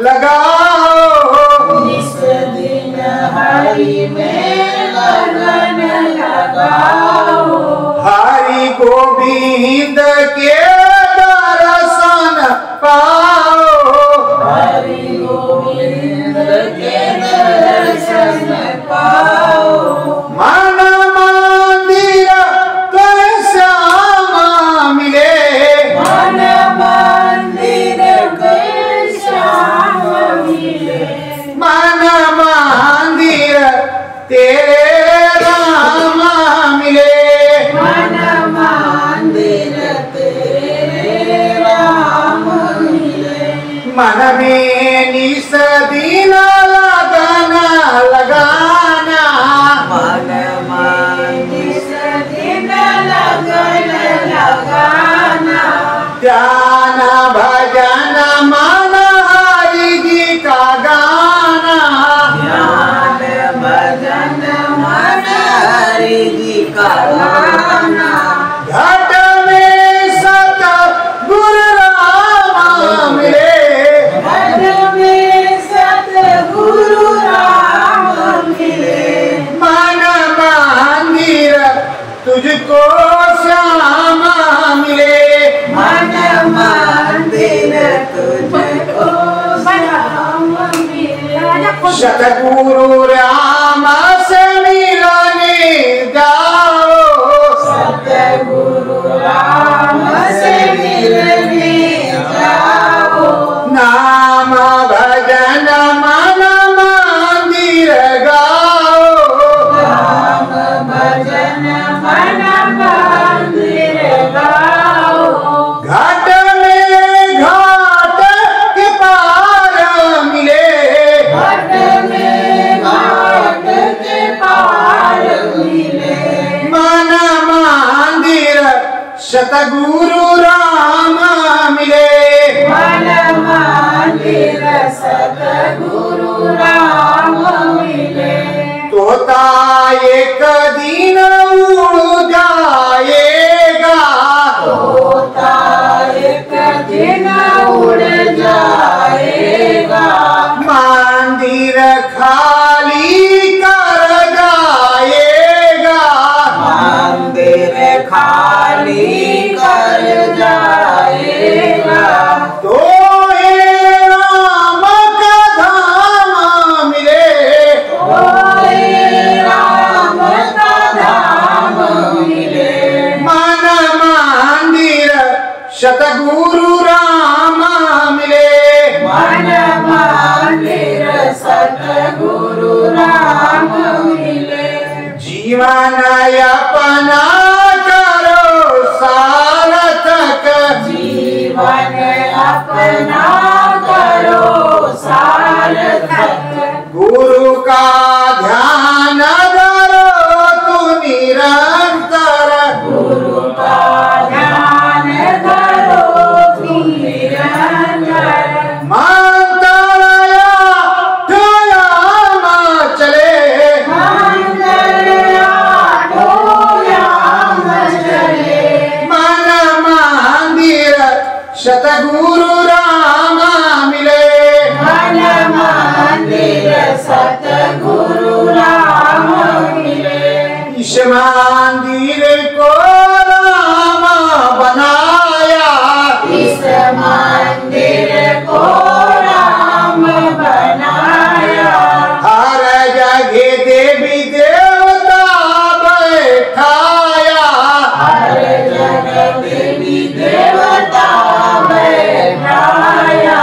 लगाओ, निस दिन हरि में लगन लगाओ, हरि गोविंद के दर्शन पाओ, हरि गोविंद के दर्शन पाओ, मन मंदिर तुझ श्यामा मिले, मन मंदिर के श्याम मिले, मन मंदिर तेरे रामा मिले, मन मंदिर तेरे राम मिले, मन में निस दिन लगन लगाना, मन मंदिर दिन लगन लगाना, ध्यान भजन मन हरि जी का गाना, ध्यान भजन मन हरि जी का गाना, घट में सत गुरु रामा मिले, घर में सतगुरु राम मिले, मन मंदिर तुझको श्यामा मिले, मन मंदिर तुझको श्याम मिले, सतगुरु राम से मिलने जाओ, सतगुरु राम से मिलने जाओ, नाम भजन मन सतगुरु राम मिले। मन मंदिर सतगुरु राम मिले। तोता एक दिन उड़ जाएगा। तोता एक दिन उड़ जाएगा। मंदिर खाली कर जाएगा। मंदिर खाली कर जाएगा। तो हे राम का धाम मिले। ओए राम का धाम मिले। मन मंदिर सतगुरु राम मिले। मन मंदिर सतगुरु राम मिले। जीवन अपना करो सार्थक। जीवन अपना करो सार्थक। गुरु का ध्यान धरो तू निरंतर। गुरु का ध्यान धरो तू निरंतर। मंत्रालय ठोयामा चले। मंगलया ठोयाम चले। मन मंदिर सतगुरु राम मिले। मन मंदिर सतगुरु राम मिले। इस मंदिर को राम बनाया। इस मंदिर को राम बनाया। हर जगह देवी देवता बैठाया। हर जगह देवी देवता बैठाया।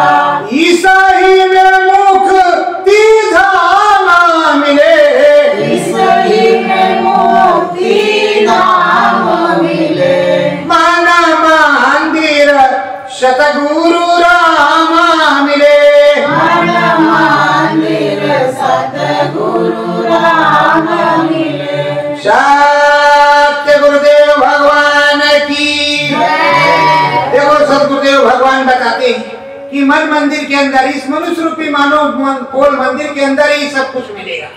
ईसाई में मुक्ति धाम मिले। ईसाई में मुक्ति धाम मिले। मन मंदिर सतगुरु राम मिले। मन मंदिर सतगुरु राम मिले। सत्य गुरुदेव भगवान की। देखो सदगुरुदेव भगवान बताते हैं कि मन मंदिर के अंदर, इस मनुष्य रूपी मानव कोल मंदिर के अंदर ही सब कुछ मिलेगा।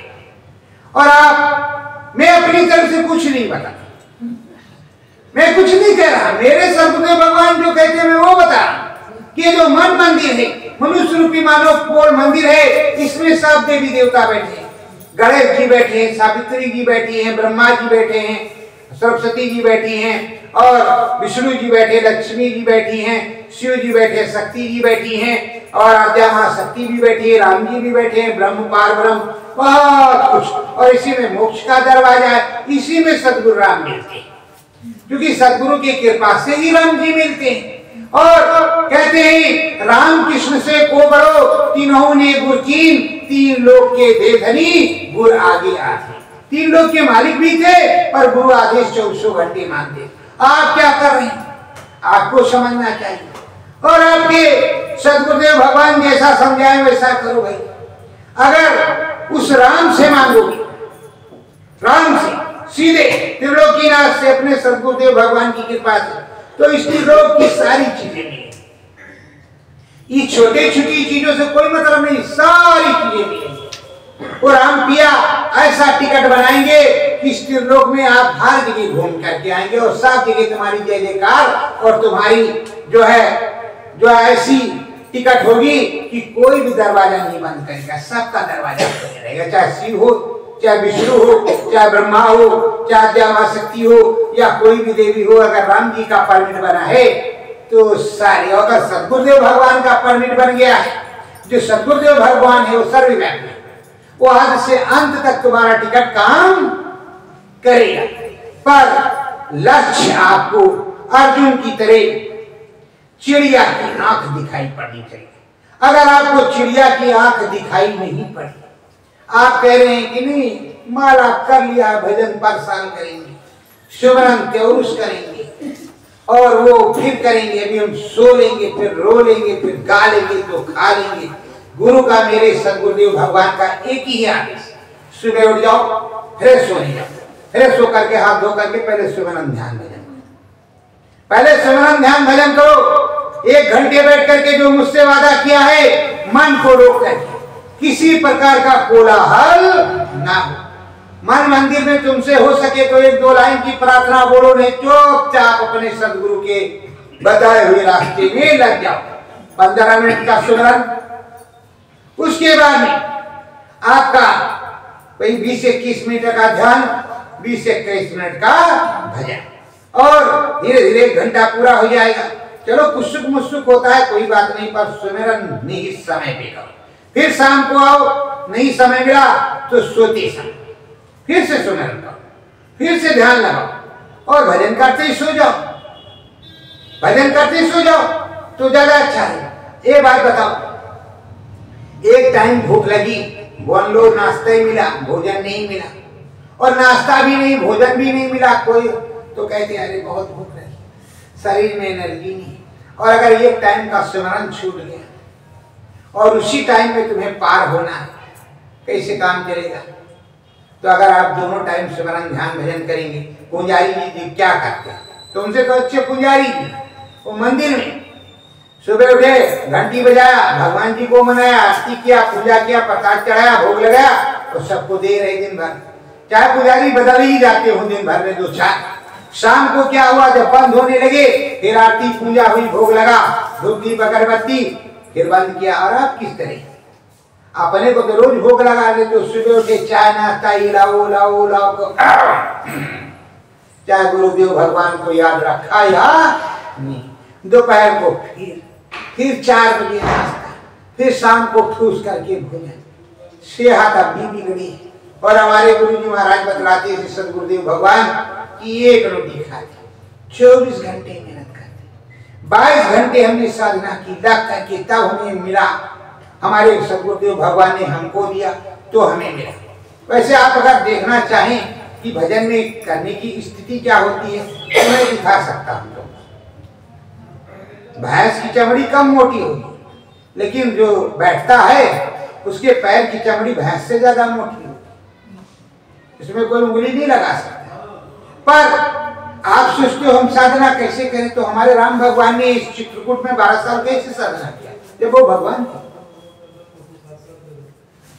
और आप, मैं अपनी तरफ से कुछ नहीं बताता, मैं कुछ नहीं कह रहा, मेरे सदगुरुदेव भगवान जो कहते हैं मैं वो बता रहा हूं कि जो मन मंदिर है, मनुष्य रूपी मानव कोल मंदिर है, इसमें सब देवी देवता बैठे हैं। गणेश जी बैठे हैं, सावित्री जी बैठी हैं, ब्रह्मा जी बैठे हैं, सरस्वती जी बैठी हैं, और विष्णु जी बैठे, लक्ष्मी जी बैठी हैं, शिव जी बैठे, शक्ति जी बैठी हैं, और आद्या महाशक्ति भी बैठी है, राम जी भी बैठे हैं, ब्रह्म पार ब्रह्म, बहुत कुछ। और इसी में मोक्ष का दरवाजा है, इसी में सदगुरु राम मिलते हैं, क्योंकि सदगुरु की कृपा से ही राम जी मिलते हैं। और कहते हैं राम कृष्ण से को बड़ो तीनों ने गुर कीन। तीन लोग के दे धनी गुर आगे आते। तीन लोग के मालिक भी थे पर गुरु आदेश 24 घंटे मानते। आप क्या कर रहे हैं, आपको समझना चाहिए। और आपके सदगुरुदेव भगवान जैसा समझाए वैसा करो भाई। अगर उस राम से मांगोगे, राम से सीधे त्रिलोकीनाथ से, अपने सदगुरुदेव भगवान की कृपा से, तो इस त्रिलोक की सारी चीजें मिलेंगी। ये छोटे छोटी चीजों से कोई मतलब नहीं, सारी चीजें मिलेंगी। और हम पिया ऐसा टिकट बनाएंगे कि इस त्रिलोक में आप हर जगह घूम करके आएंगे और सब जगह तुम्हारी जय जयकार, और तुम्हारी जो ऐसी टिकट होगी कि कोई भी दरवाजा नहीं बंद करेगा, सबका दरवाजा खुला रहेगा। चाहे शिव हो, चाहे विष्णु हो, चाहे ब्रह्मा हो, चाहे आद्या महाशक्ति हो, या कोई भी देवी हो, अगर राम जी का परमिट बना है तो सारे। अगर सदगुरुदेव भगवान का परमिट बन गया है, जो सदगुरुदेव भगवान है वो सर्वव्यापी, वो आदि से अंत तक तुम्हारा टिकट काम करेगा। पर लक्ष्य आपको अर्जुन की तरह चिड़िया की आंख दिखाई पड़नी चाहिए। अगर आपको चिड़िया की आंख दिखाई नहीं पड़ी, आप कह रहे हैं कि नहीं माला कर लिया, भजन पर साल करेंगे, सुमरन त्योरुष करेंगे, और वो फिर करेंगे, अभी हम सो लेंगे, फिर रो लेंगे, फिर गा लेंगे, तो खा लेंगे। गुरु का, मेरे सदगुरुदेव भगवान का एक ही आदेश, सुबह उठ जाओ, फ्रेश होने जाओ, फ्रेश होकर के हाथ धो करके पहले सुमरन ध्यान भजन, पहले सिमरन ध्यान भजन करो। 1 घंटे बैठ करके जो मुझसे वादा किया है, मन को रोक करके किसी प्रकार का कोलाहल ना हो। मन मंदिर में तुमसे हो सके तो 1-2 लाइन की प्रार्थना बोलो, नहीं चुपचाप अपने सदगुरु के बताए हुए रास्ते में लग जाओ। 15 मिनट का सिमरन, उसके बाद में आपका वही 20-21 मिनट का ध्यान, 20-21 मिनट का भजन, और धीरे धीरे 1 घंटा पूरा हो जाएगा। चलो कुछ मुस्सुक होता है, कोई बात नहीं, पर सुमिरन निहित समय पे करो। फिर शाम को आओ, नहीं समय मिला तो सोते समय फिर से सुमिरन करो, फिर से ध्यान लगाओ और भजन करते ही सो जाओ। भजन करते ही सो जाओ तो ज्यादा अच्छा है। एक बात बताओ, एक टाइम भूख लगी, वन लो नाश्ता ही मिला, भोजन नहीं मिला, और नाश्ता भी नहीं भोजन भी नहीं मिला कोई, तो कहते हैं अरे बहुत भूख लगी, शरीर में एनर्जी नहीं। और अगर एक टाइम का सिमरन छूट गया और उसी टाइम में तुम्हें पार होना है, कैसे काम चलेगा? तो अगर आप दोनों टाइम सिमरन ध्यान भजन करेंगे, पुजारी जी क्या करते हैं? तुमसे तो अच्छे पुजारी जी, वो मंदिर में सुबह उठे, घंटी बजाया, भगवान जी को मनाया, आरती किया, पूजा किया, प्रसाद चढ़ाया, भोग लगाया, तो सबको दे रहे दिन भर। चाहे पुजारी बदल ही जाते हो दिन भर में 2-4। शाम को क्या हुआ, जब बंद होने लगे, फिर आरती पूजा हुई, भोग लगा, धूप दीप अगरबत्ती, फिर बंद किया। और आप किस तरह? अपने को तो रोज भोग लगा ले, तो सुबह उठे चाय नाश्ता ये लाओ लाओ लाओ को, चाहे गुरुदेव भगवान को याद रखा या नहीं। दोपहर को फिर 4 बजे नाश्ता, फिर शाम को ठूस करके भोजन। सेहत अभी बिगड़ी। और हमारे गुरु जी महाराज बतलाते थे, सदगुरुदेव भगवान की 1 रोटी खाते, 24 घंटे मेहनत करते, 22 घंटे हमने साधना की, लग करके तब हमें मिला। हमारे सदगुरुदेव भगवान ने हमको दिया तो हमें मिला। वैसे आप अगर देखना चाहें कि भजन में करने की स्थिति क्या होती है, तो मैं दिखा सकता हूँ। भैंस की चमड़ी कम मोटी होगी, लेकिन जो बैठता है उसके पैर की चमड़ी भैंस से ज्यादा मोटी होगी। इसमें कोई उंगली नहीं लगा सकता। पर आप सोचते हो हम साधना कैसे करें? तो हमारे राम भगवान ने इस चित्रकूट में 12 साल कैसे साधना किया, जब वो भगवान थे।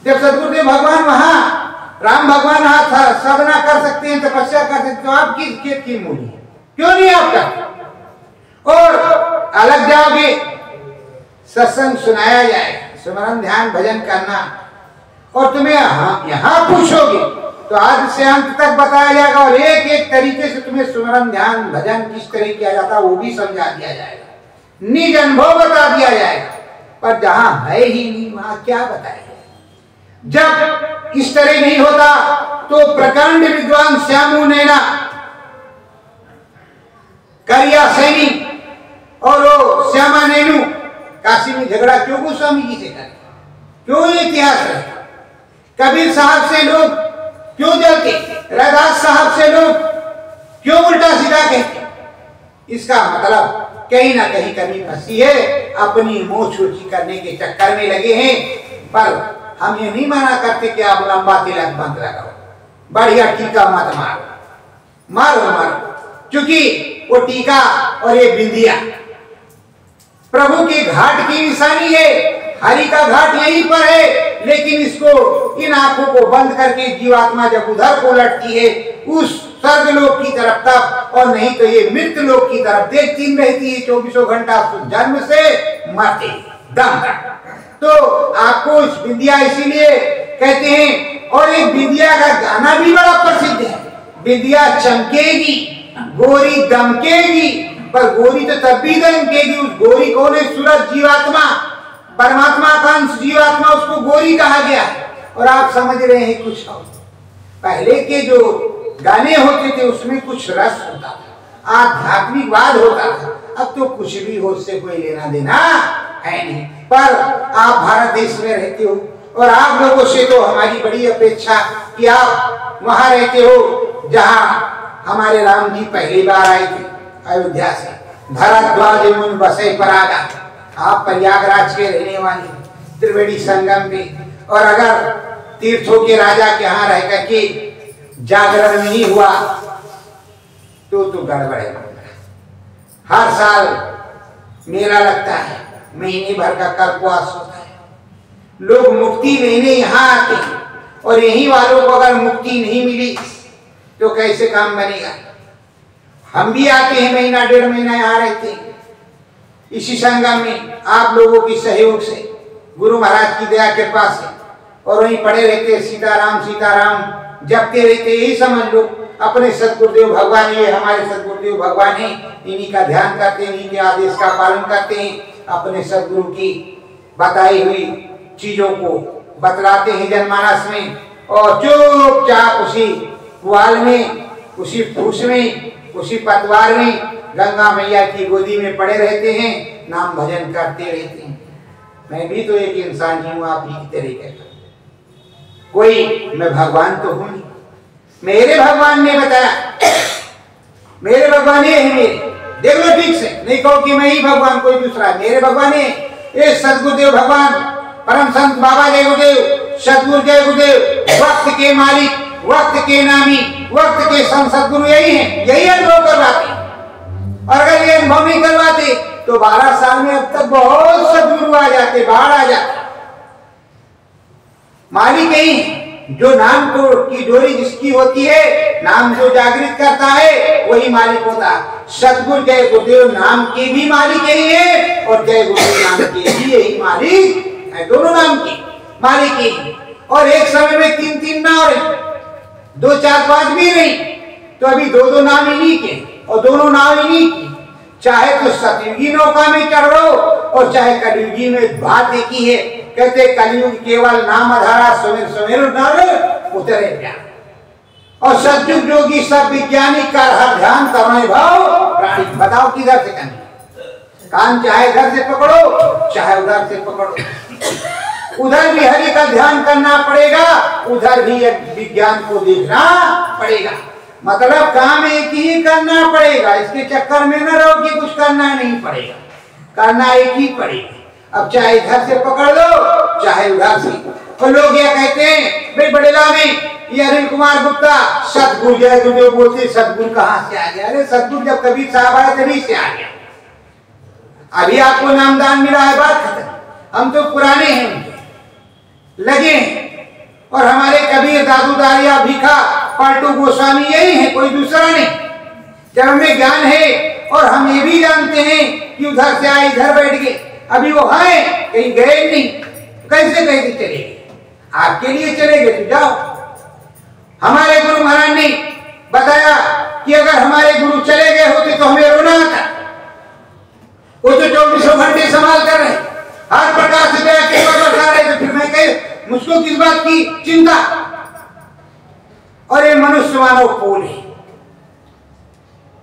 जब सदगुरुदेव भगवान वहां, राम भगवान वहां साधना कर सकते हैं, तपस्या कर सकते हैं, तो आप किस खेत की मूली है? क्यों नहीं आप करते? और अलग जाओगे, सत्संग सुनाया जाएगा, सिमरन ध्यान भजन करना, और तुम्हें यहाँ पूछोगे तो आज से अंत तक बताया जाएगा, और एक एक तरीके से तुम्हें सिमरन ध्यान भजन किस तरह किया जाता है वो भी समझा दिया जाएगा, निज अनुभव बता दिया जाएगा। पर जहां है ही नहीं वहां क्या बताया? जब इस तरह नहीं होता तो प्रकांड विद्वान श्यामू नैना, करिया सैनी और वो श्यामा नैनू काशी में झगड़ा क्यों गोस्वामी जी से करते? क्यों ये इतिहास रहता? कबीर साहब से लोग क्यों जलते? रैदास साहब से लोग क्यों उल्टा सीधा कहते? इसका मतलब कहीं ना कहीं कमी फंसी है, अपनी मोछ ऊंची करने के चक्कर में लगे हैं। पर हम ये नहीं माना करते कि आप लंबा तिलक बंद लगाओ, बढ़िया टीका मत मारो मारो, क्योंकि वो टीका और ये बिंदिया प्रभु के घाट की निशानी है। हरि का घाट यहीं पर है, लेकिन इसको, इन आंखों को बंद करके जीवात्मा जब उधर को लटती है उस स्वर्गलोक की तरफ तब, और नहीं तो ये मृत लोक की तरफ देखती रहती है 24 घंटा, जन्म से मरते दम तक। तो आपको इस बिंदिया इसीलिए कहते हैं। और एक बिंदिया का गाना भी बड़ा प्रसिद्ध है, बिंदिया चमकेगी गोरी दमकेगी, पर गोरी तो तब भी दमकेगी। उस गोरी कौन है? सूरज जीवात्मा, परमात्मा का अंश जीवात्मा, उसको गोरी कहा गया। और आप समझ रहे हैं कुछ और, पहले के जो गाने होते थे उसमें कुछ रस होता था, आध्यात्मिकवाद होता था। अब तो कुछ भी हो, उससे कोई लेना देना है नहीं। पर आप भारत देश में रहते हो, और आप लोगों से तो हमारी बड़ी अपेक्षा कि आप वहां रहते हो जहां हमारे राम जी पहली बार आए थे अयोध्या से, भरद्वाज मुनि बसे परागा। आप प्रयागराज के रहने वाले, त्रिवेणी संगम पे, और अगर तीर्थों के राजा के यहाँ रह करके जागरण नहीं हुआ तो गड़बड़ है। हर साल मेला लगता है, महीने भर का कल्पवास होता है, लोग मुक्ति लेने यहाँ आते हैं और यहीं वालों को अगर मुक्ति नहीं मिली तो कैसे काम बनेगा। हम भी आते हैं, महीना डेढ़ महीना यहाँ रहते हैं इसी संगम में, आप लोगों की सहयोग से, गुरु महाराज की दया कृपा से, और वहीं पड़े रहते सीताराम जपते रहते। यही समझ लो अपने सदगुरुदेव भगवान, ये हमारे सदगुरुदेव भगवान हैं, इन्हीं का ध्यान करते हैं, इन्हीं के आदेश का पालन करते हैं, अपने सदगुरु की बताई हुई चीजों को बतलाते हैं जनमानस में, और चुपचाप उसी पुआल में, उसी फूस में, उसी पतवार में गंगा मैया की गोदी में पड़े रहते हैं, नाम भजन करते रहते हैं। मैं भी तो एक इंसान ही हूँ, आप ही की तरीके का, कोई मैं भगवान तो हूँ नहीं। मेरे भगवान ने बताया, मेरे भगवान ये है मेरे, देख लो ठीक से, नहीं कहो कि मैं ही भगवान कोई दूसरा, मेरे भगवान है ये सदगुरुदेव भगवान, परम संत बाबा जय गुरुदेव, सदगुरु जय गुरुदेव, वक्त के मालिक, वक्त के नामी, वक्त के सदगुरु यही है, यही अनुभव करवाते। और अगर ये अनुभव नहीं करवाते तो 12 साल में अब तक बहुत सदगुरु आ जाते, बाहर आ जाते। मालिक यही है, जो नाम को की डोरी जिसकी होती है, नाम जो जागृत करता है वही मालिक होता है। सतगुरु जय गुरुदेव नाम के भी मालिक यही है और जय गुरुदेव नाम के भी यही मालिक है, दोनों नाम के मालिक यही। और एक समय में 3-3 ना और 2, 4, 5 भी नहीं, तो अभी 2-2 नाम इन्हीं के और दोनों नाम इन्हीं की। चाहे तो सतयुगी नौका में चढ़ लो और चाहे कलयुगी में बात देखी है, कहते कलयुग केवल नाम आधारा, सुमेर सुमेर नर उतरे ज्ञान, और सतयुग जोगी सब विज्ञानी कर हर ध्यान तमय भाव प्राणी। बताओ किधर से करनी, कान चाहे इधर से पकड़ो चाहे उधर से पकड़ो, उधर भी हरि का ध्यान करना पड़ेगा, उधर भी विज्ञान को देखना पड़ेगा। मतलब काम एक ही करना पड़ेगा, इसके चक्कर में न रहो कि कुछ करना नहीं पड़ेगा, करना एक ही पड़ेगा। अब चाहे इधर से पकड़ लो चाहे उधर से। और लोग ये कहते हैं भाई बड़ेला में ये अनिल कुमार गुप्ता सतगुरु जय गुरुदेव बोलते, सतगुरु कहाँ से आ गया? अरे सतगुरु जब कबीर साहब आए तभी से आ गया, अभी आपको नामदान मिला है, बात खत्म। हम तो पुराने हैं, लगे हैं, और हमारे कबीर दादू दारिया भीखा पाल्टू गोस्वामी यही है, कोई दूसरा नहीं। जब हमें ज्ञान है और हम ये भी जानते हैं कि उधर से आए इधर बैठ गए, अभी वो है कहीं गए नहीं, कैसे कैसे चले गए? आपके लिए चले गए तो जाओ। हमारे गुरु महाराज ने बताया कि अगर हमारे गुरु चले गए होते तो हमें रोना आता, वो तो 24 घंटे संभाल कर रहे, हर प्रकार से बता रहे, तो फिर मैं कह मुझको किस बात की चिंता? और ये मनुष्य मानव पोल है,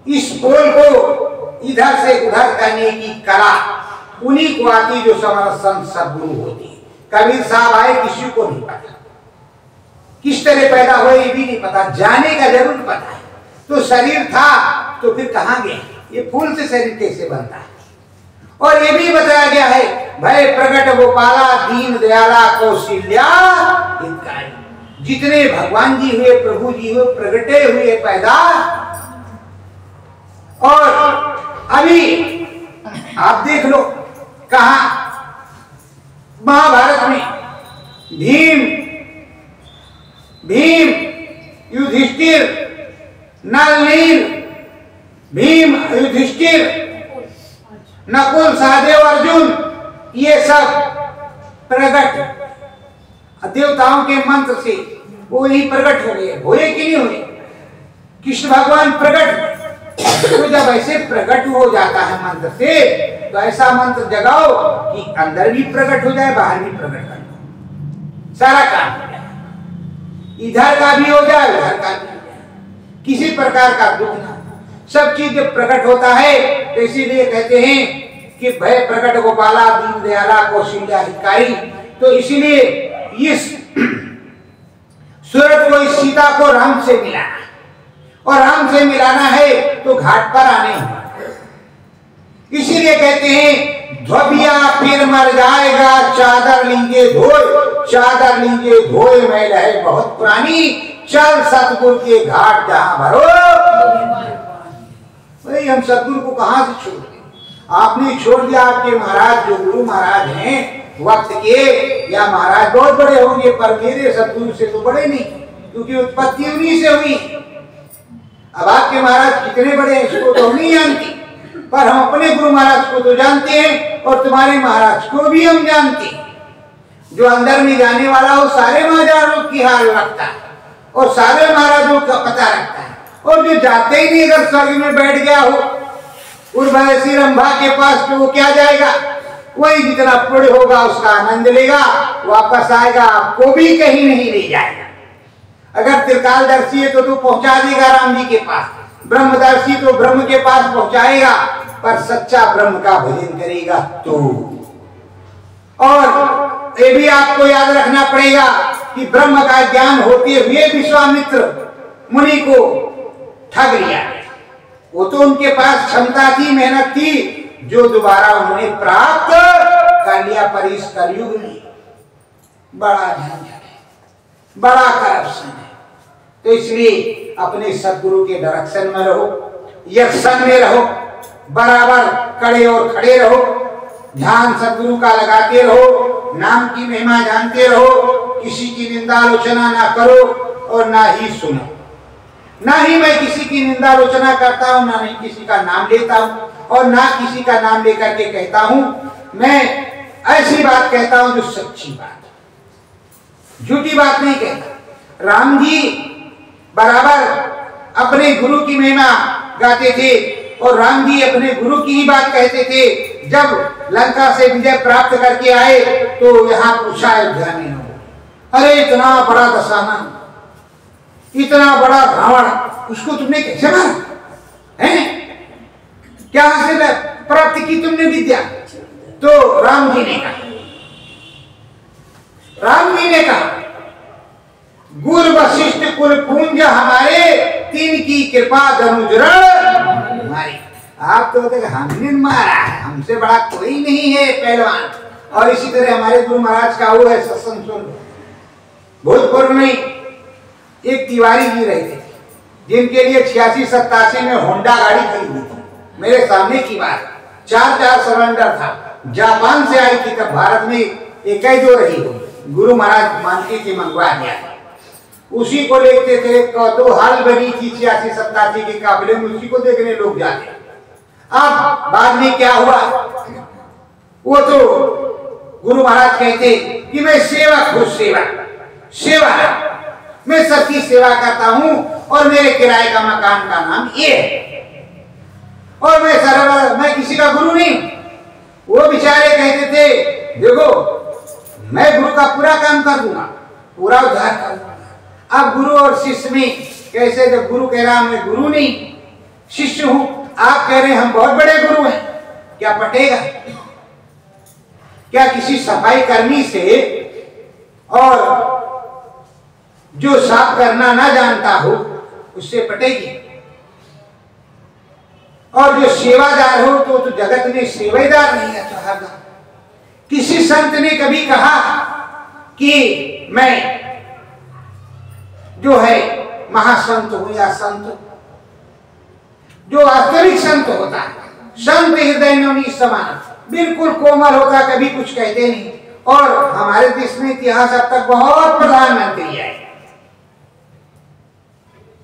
इस पोल को इधर से उधर करने की कला उन्हीं को आती जो समर्थ सदगुरु होती है। कबीर साहब आए किसी को नहीं पता, किस तरह पैदा हुए ये भी नहीं पता, जाने का जरूर पता है। तो शरीर था तो फिर कहाँ गए? ये फूल से शरीर कैसे बनता है? और ये भी बताया गया है भय प्रगट गोपाला दीन दयाला कौशल्या हितकारी। जितने भगवान जी हुए, प्रभु जी हुए, प्रगटे हुए पैदा। और अभी आप देख लो कहा महाभारत में भीम युधिष्ठिर, नल नील, भीम युधिष्ठिर, नकुल सहदेव अर्जुन, ये सब प्रगट देवताओं के मंत्र से वो ही प्रकट हो गए। हुए कि नहीं हुए? कृष्ण भगवान प्रकट, तो जब ऐसे प्रकट हो जाता है मंत्र से, तो ऐसा मंत्र जगाओ कि अंदर भी प्रकट हो जाए, बाहर भी प्रकट कर दो, सारा काम हो जाए, इधर का भी हो जाए उधर का भी हो जाए, किसी प्रकार का दुख ना। सब चीज जब प्रकट होता है तो इसीलिए कहते हैं कि भय प्रकट गोपाला दीन दयाला कौशल्या हितकारी। तो इसीलिए इस सूरत को, इस सीता को राम से मिलाना, और राम से मिलाना है तो घाट पर आने होगा। इसीलिए कहते हैं ध्वबिया फिर मर जाएगा, चादर लीजिए धोए, चादर लीजिए धोए, मैल है बहुत पुरानी, चल सतगुरु के घाट जहां भरो। भाई हम सदगुरु को कहाँ से छोड़ दें? आपने छोड़ दिया। आपके महाराज जो गुरु महाराज हैं वक्त के, या महाराज बहुत बड़े होंगे, पर मेरे सदगुरु से तो बड़े नहीं, क्योंकि उत्पत्ति उन्हीं से हुई। अब आपके महाराज कितने बड़े हैं इसको तो हम नहीं जानते, पर हम अपने गुरु महाराज को तो जानते हैं, और तुम्हारे महाराज को भी हम जानते हैं। जो अंदर में जाने वाला हो सारे महाराजों की हाल रखता है, और सारे महाराजों का पता रखता है। और जो जाते ही नहीं, अगर स्वर्ग में बैठ गया हो उर्वशी रंभा के पास, तो वो क्या जाएगा? वही जितना पुण्य होगा उसका आनंद लेगा, वापस आएगा, आपको भी कहीं नहीं ले जाएगा। अगर त्रिकालदर्शी है तो पहुंचा देगा राम जी के पास, ब्रह्मदर्शी तो ब्रह्म के पास पहुंचाएगा, पर सच्चा ब्रह्म का भजन करेगा तो। और ये भी आपको याद रखना पड़ेगा कि ब्रह्म का ज्ञान होते हुए विश्वामित्र मुनि को ठग लिया। वो तो उनके पास क्षमता थी, मेहनत थी, जो दोबारा उन्होंने प्राप्त कर लिया। पर इस कलयुग में बड़ा झंझट है, बड़ा करप्शन है। तो इसलिए अपने सदगुरु के डायरेक्शन में रहो, यक्षण में रहो, बराबर कड़े और खड़े रहो, ध्यान सदगुरु का लगाते रहो, नाम की महिमा जानते रहो, किसी की निंदा आलोचना ना करो और ना ही सुनो। ना ही मैं किसी की निंदा आलोचना करता हूँ, ना ही किसी का नाम लेता हूँ, और ना किसी का नाम लेकर के कहता हूँ। मैं ऐसी बात कहता हूँ जो सच्ची बात, झूठी बात नहीं कहता। राम जी बराबर अपने गुरु की महिमा गाते थे, और राम जी अपने गुरु की ही बात कहते थे। जब लंका से विजय प्राप्त करके आए तो यहाँ पूछा अयोध्या में, अरे इतना बड़ा दशानन, इतना बड़ा रावण, उसको तुमने कैसे मारा है? क्या से प्राप्त की तुमने विद्या? तो राम जी ने कहा गुरु वशिष्ठ कुल पूंज हमारे, तीन की कृपा धनुजरण हमारी। आप तो हमने मारा है, हमसे बड़ा कोई नहीं है पहलवान। और इसी तरह हमारे गुरु महाराज का वो है सत्संग सुन। भोजपुर में एक तिवारी जी रहे थे, जिनके लिए 86-87 में होंडा गाड़ी खरीदी थी। मेरे सामने की बात, 4 सिलेंडर था, जापान से आई थी, तब भारत में एक ही दो रही हो। गुरु महाराज मानती थी, मंगवा दिया, उसी को देखते थे। तो हाल बनी थी 86-87 के काबिले में, उसी को देखने लोग जाते। अब बाद में क्या हुआ, वो तो गुरु महाराज कहते कि मैं सेवक हूँ, सेवा मैं सबकी सेवा करता हूँ, और मेरे किराए का मकान का नाम ये है, और मैं किसी का गुरु नहीं। वो बेचारे कहते थे देखो मैं गुरु का पूरा काम कर दूंगा, पूरा उद्धार कर दूंगा। अब गुरु और शिष्य में कैसे, जब गुरु कह रहा मैं गुरु नहीं शिष्य हूं, आप कह रहे हैं हम बहुत बड़े गुरु हैं, क्या पटेगा? क्या किसी सफाई कर्मी से और जो साफ करना ना जानता हो उससे पटेगी? और जो सेवादार हो तो जगत में सेवादार नहीं है चाहता। किसी संत ने कभी कहा कि मैं जो है महासंत हूं या संत, जो वास्तविक संत होता है, संत हृदय नवनी समान, बिल्कुल कोमल होता, कभी कुछ कहते नहीं। और हमारे देश में इतिहास अब तक बहुत प्रधानमंत्री आए,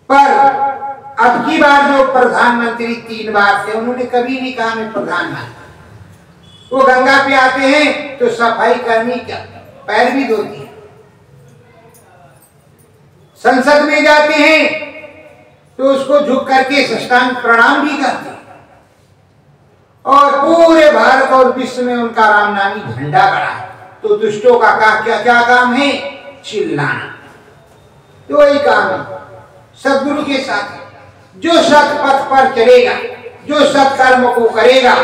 पर अब की बार जो प्रधानमंत्री 3 बार थे, उन्होंने कभी नहीं कहा मैं प्रधानमंत्री। वो गंगा पे आते हैं तो सफाई कर्मी का पैर भी धोती है, संसद में जाते हैं तो उसको झुक करके साष्टांग प्रणाम भी करते हैं, और पूरे भारत और विश्व में उनका राम नामी झंडा गड़ा है। तो दुष्टों का क्या काम है? चिल्लाना। तो वही काम है सदगुरु के साथ। जो सत पथ पर चलेगा, जो सत्कर्म को करेगा,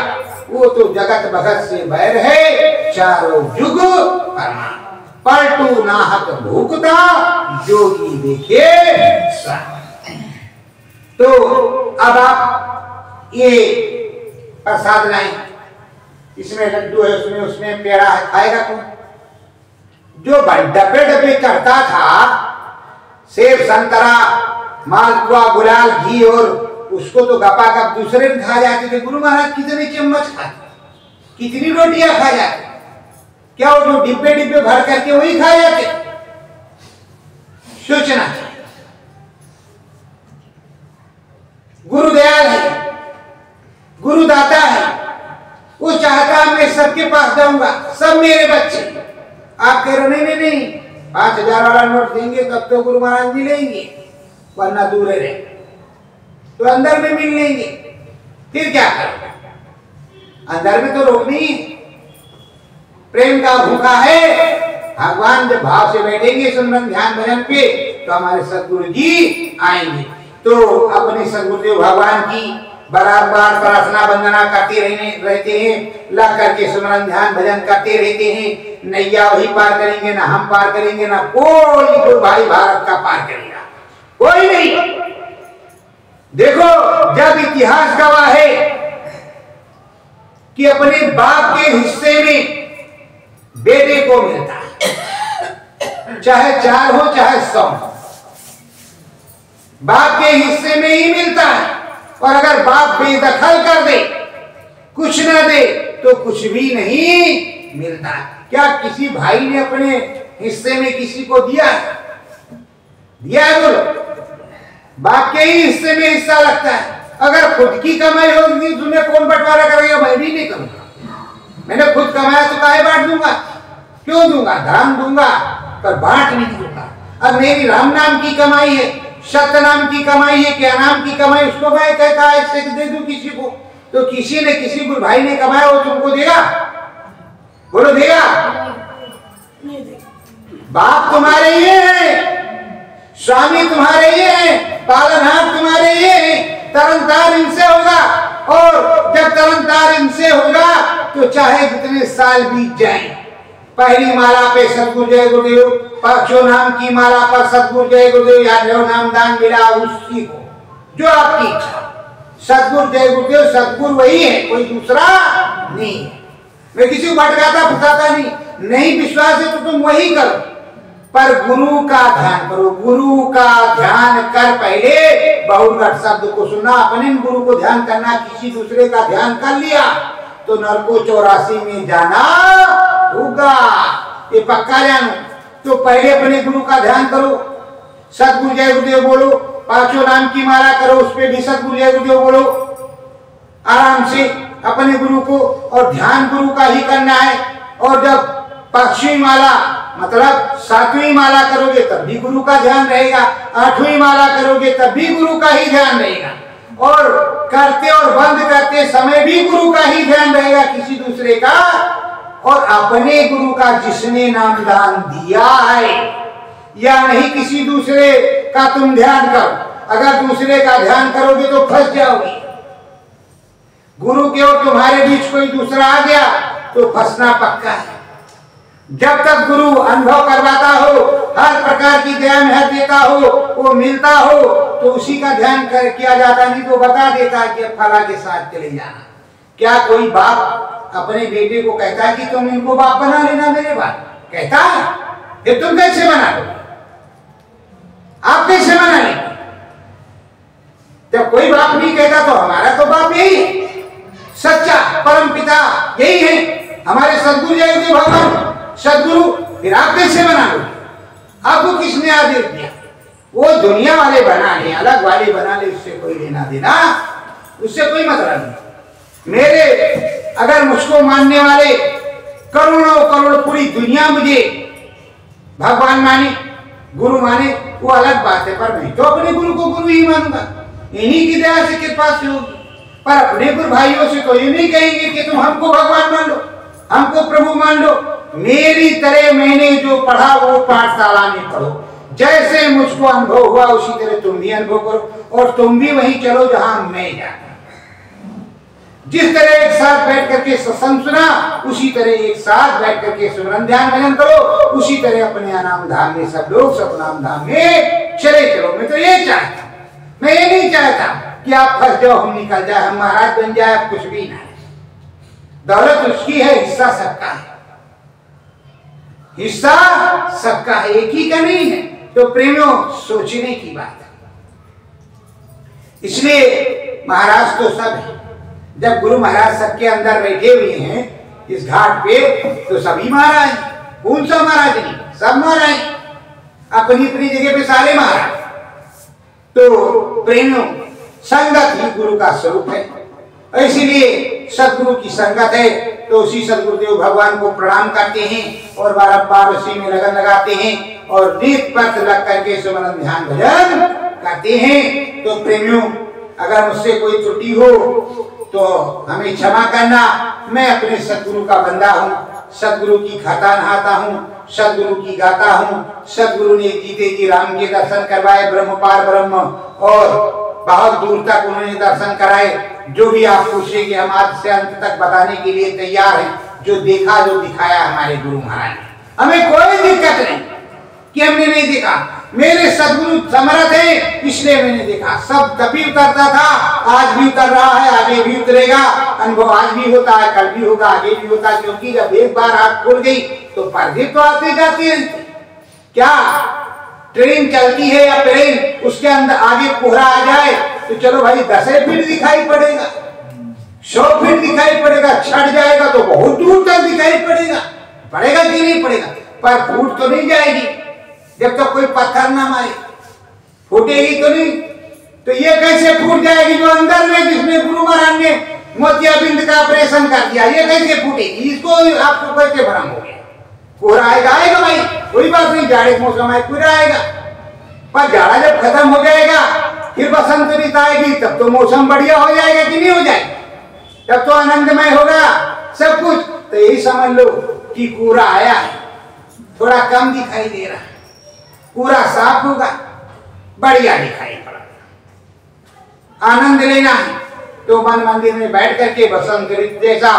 वो तो जगत भगत से बैर है, चारों युग परमा। पलटू नाहक भूखता, जोगी देखे सा। तो अब आप ये प्रसाद लाएं, इसमें लड्डू है, उसमें पेड़ा है, खाएगा कौन? जो डब्बे डब्बे करता था, सेब संतरा मालपुआ गुलाल घी और उसको तो गपागप दूसरे में खा जाते थे। गुरु महाराज कितने चम्मच खाते, कितनी रोटियां खा जाते, क्या वो जो डिब्बे डिब्बे भर करके वही खा जाते? सोचना चाहिए। गुरु दयाल है, गुरु दाता है, वो चाहता मैं सबके पास जाऊंगा, सब मेरे बच्चे। आप कह रहे नहीं नहीं नहीं 5,000 वाला नोट देंगे तब तो गुरु महाराज मिलेंगे, वरना दूर रहे तो अंदर में मिल लेंगे। फिर क्या करें? अंदर में तो रोक नहीं है, प्रेम का भूखा है। भगवान जब भाव से बैठेंगे सुमरन ध्यान भजन पे तो हमारे सदगुरु जी आएंगे। तो अपने सदगुरुदेव भगवान की बार-बार प्रार्थना वंदना करते रहते हैं, ला करके सुमरन ध्यान भजन करते रहते हैं। नैया वही पार करेंगे, ना हम पार करेंगे, ना कोई भाई भारत का पार करेगा, कोई नहीं। देखो जब इतिहास गवाह है कि अपने बाप के हिस्से में बेटे को मिलता है, चाहे 4 हो चाहे 100, बाप के हिस्से में ही मिलता है। और अगर बाप बेदखल कर दे, कुछ न दे, तो कुछ भी नहीं मिलता। क्या किसी भाई ने अपने हिस्से में किसी को दिया है? दिया है? बोलो। बाप के ही हिस्से में हिस्सा लगता है। अगर खुद की कमाई होगी तुम्हें कौन बंटवारा करेगा? मैं भी नहीं करूंगा। मैंने खुद कमाया तो काहे बांट दूंगा? क्यों दूंगा? दान दूंगा, पर बांट नहीं दूंगा। अब मेरी राम नाम की कमाई है, सत्य नाम की कमाई है, क्या नाम की कमाई, उसको मैं कहता ऐसे दे दूं किसी को, तो किसी ने किसी को भाई ने कमाया वो तुमको देगा? बोलो देगा? बाप तुम्हारे ये है, स्वामी तुम्हारे ये है, पालनहार तुम्हारे ये है। तरनतार इनसे होगा, और जब तरनतार इनसे होगा तो चाहे कितने साल बीत जाएं, पहली माला पे सतगुरु जय गुरुदेव, पांचों नाम की माला पर सतगुरु जय गुरुदेव याद रहो, नाम दान मिला उसी को जो आपकी इच्छा। सतगुरु जय गुरुदेव, सतगुरु वही है, कोई दूसरा नहीं है। मैं किसी को भटकाता फुसाता नहीं विश्वास है तो तुम वही करो, पर गुरु का ध्यान करो। गुरु का ध्यान कर पहले बहुगढ़ शब्द को सुनना, अपने गुरु को ध्यान करना, किसी दूसरे का ध्यान कर लिया तो नरको 84 में जाना होगा, ये पक्का जानो। तो पहले अपने गुरु का ध्यान करो, सतगुरु जय गुरुदेव बोलो, पांचों नाम की माला करो, उस पर भी सतगुरु जय गुरुदेव बोलो आराम से अपने गुरु को, और ध्यान गुरु का ही करना है। और जब 5वीं माला मतलब 7वीं माला करोगे तब भी गुरु का ध्यान रहेगा, 8वीं माला करोगे तब भी गुरु का ही ध्यान रहेगा, और करते और बंद करते समय भी गुरु का ही ध्यान रहेगा, किसी दूसरे का। और अपने गुरु का जिसने नाम दान दिया है या नहीं, किसी दूसरे का तुम ध्यान करो। अगर दूसरे का ध्यान करोगे तो फंस जाओगे। गुरु के और तुम्हारे बीच कोई दूसरा आ गया तो फंसना पक्का है। जब तक गुरु अनुभव करवाता हो, हर प्रकार की दया मेहर देता हो, वो मिलता हो, तो उसी का ध्यान किया जाता, नहीं तो बता देता है कि अब फला के साथ चले जाना। क्या कोई बाप अपने बेटे को कहता है कि तुम इनको बाप बना लेना मेरे बाप? कहता है? ये तुम कैसे बना लो? आप कैसे बना लेंगे? जब कोई बाप नहीं कहता तो हमारा तो बाप यही है, सच्चा परम पिता यही है, हमारे सदगुरु जय गुरुदेव भगवान सदगुरु। फिर आप कैसे बना लो? आपको किसने आदेश दिया? वो दुनिया वाले बना ले, अलग वाले बना ले, उससे कोई लेना देना, उससे कोई मतलब नहीं। मेरे अगर मुझको मानने वाले करोड़ों करोड़ पूरी दुनिया मुझे भगवान माने, गुरु माने, वो अलग बात है, पर मैं तो अपने गुरु को गुरु ही मानूंगा, इन्हीं की दया से कृपा से होगी। पर अपने गुरु भाइयों से तो ये नहीं कहेंगे कि तुम हमको भगवान मान लो, हमको प्रभु मान लो। मेरी तरह मैंने जो पढ़ा वो पाठशाला में पढ़ो, जैसे मुझको अनुभव हुआ उसी तरह तुम भी अनुभव करो, और तुम भी वहीं चलो जहां मैं जाता। जिस तरह एक साथ बैठ करके सत्संग सुना, उसी तरह एक साथ बैठ करके सुमरन ध्यान भजन करो, उसी तरह अपने अनाम धाम में सब लोग सतनाम धाम में चले चलो। मैं तो ये चाहता, मैं ये नहीं चाहता कि आप फंस जाओ, हम निकल जाए, हम महाराज बन जाए, आप कुछ भी ना। दौलत उसकी है, हिस्सा सबका है, हिस्सा सबका है, एक ही का नहीं है। तो प्रेमियों सोचने की बात है। इसलिए महाराज तो सब है। जब गुरु महाराज सबके अंदर बैठे हुए हैं इस घाट पे तो सभी महाराज, कौन सा महाराज नहीं, सब महाराज अपनी अपनी जगह पे सारे महाराज। तो प्रेम संगत ही गुरु का स्वरूप है, इसलिए सदगुरु की संगत है तो उसी सदगुरुदेव भगवान को प्रणाम करते हैं और बार उसी में लगन लगाते हैं और दीप पथ लग करके सुमरन ध्यान भजन करते हैं। तो प्रेमियों, अगर मुझसे कोई त्रुटि हो तो हमें क्षमा करना। मैं अपने सदगुरु का बंदा हूँ, सदगुरु की खाता नहाता हूँ, सदगुरु की गाता हूँ। सदगुरु ने जीते जी राम के दर्शन करवाए, ब्रह्म पार ब्रह्म, और बहुत दूर तक उन्होंने दर्शन कराए। जो भी आप पूछे कि हम आज से अंत तक बताने के लिए तैयार हैं। जो देखा जो दिखाया हमारे गुरु महाराज ने, हमें कोई दिक्कत नहीं कि हमने नहीं देखा। मेरे सदगुरु समर्थ है इसलिए मैंने देखा। सब कभी उतरता था, आज भी उतर रहा है, आगे भी उतरेगा। अनुभव आज भी होता है, कल भी होगा, आगे भी होता है, क्योंकि जब एक बार आँख खुल गई तो पर्दे तो आते जाते हैं। क्या ट्रेन चलती है या प्लेन, उसके अंदर आगे कोहरा आ जाए तो चलो भाई 10 फीट दिखाई पड़ेगा, 100 फीट दिखाई पड़ेगा, छट जाएगा तो बहुत दूर तक दिखाई पड़ेगा, पड़ेगा कि नहीं पड़ेगा, पर फूट तो नहीं जाएगी जब तक कोई पत्थर ना मारे, फूटेगी तो नहीं। तो ये कैसे फूट जाएगी जो अंदर में, जिसमें गुरु महाराज ने मोतियाबिंद का ऑपरेशन कर दिया, ये कैसे फूटेगी? इसको आपको कैसे भ्रम हो गया? कोहरा आएगा, आएगा भाई, कोई बात नहीं, जाड़े मौसम है, कोहरा आएगा, पर जाड़ा जब खत्म हो जाएगा फिर बसंत ऋतु आएगी, तब तो मौसम बढ़िया हो जाएगा कि नहीं हो जाएगा? तब तो आनंदमय होगा सब कुछ। तो यही समझ लो कि कोहरा आया है, थोड़ा कम दिखाई दे रहा है, पूरा साफ होगा, बढ़िया दिखाई पड़ा। आनंद लेना है तो मन मंदिर में बैठ करके बसंत ऋतु जैसा,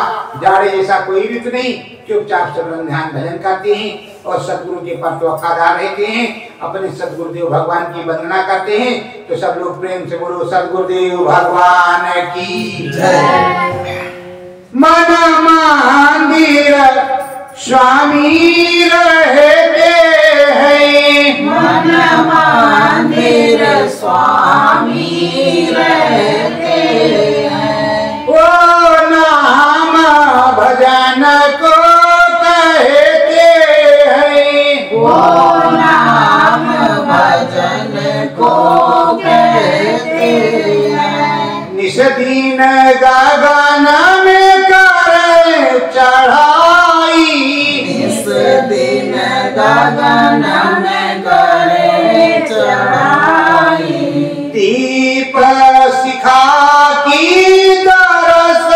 जाड़े जैसा कोई ऋतु नहीं, चुपचाप सुमरन ध्यान भजन करते हैं और सदगुरु के पर तो वफादार रहते हैं, अपने सदगुरुदेव भगवान की वंदना करते हैं। तो सब लोग प्रेम से बोलो सदगुरुदेव भगवान की जय। मन मंदिर स्वामी रहते हैं, मन मंदिर स्वामी रहते हैं, वो नाम भजन को कहते हैं, वो नाम भजन को कहते हैं, निस दिन गगन में करे चढ़ाई, इस दिन गगन में करे चढ़ाई, दीप शिखा की दरस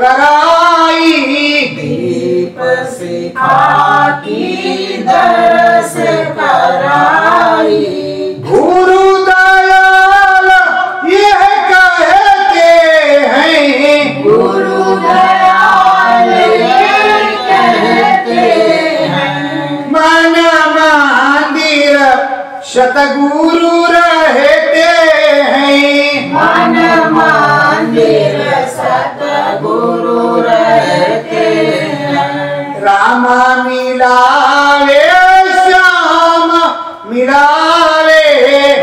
कराई, दीप शिखा की दरस कराई, गुरु दयाल यह कहते हैं, गुरु दयाल ये कहते हैं, मन मंदिर सतगुरु रहते हैं, मन मंदिर सतगुरु रहते हैं, राम मिलावे श्याम मिलावे,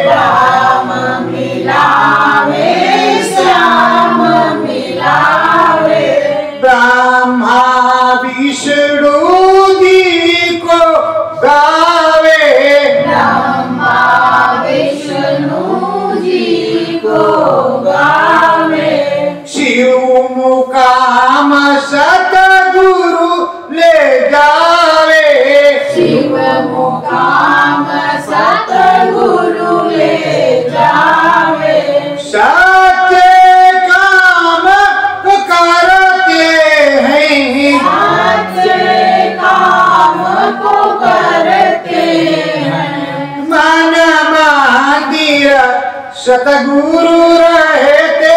राम मिलावे श्याम मिलावे, ब्रह्मा विष्णु जी को गावे, ब्रह्मा विष्णु जी को गावे, शिव मुकाम सतगुरु ले जावे, शिव मुकाम सतगुरु ले जावे, सत्य काम करते हैं, सच्चे काम को करते हैं, मन मंदिर सतगुरु रहते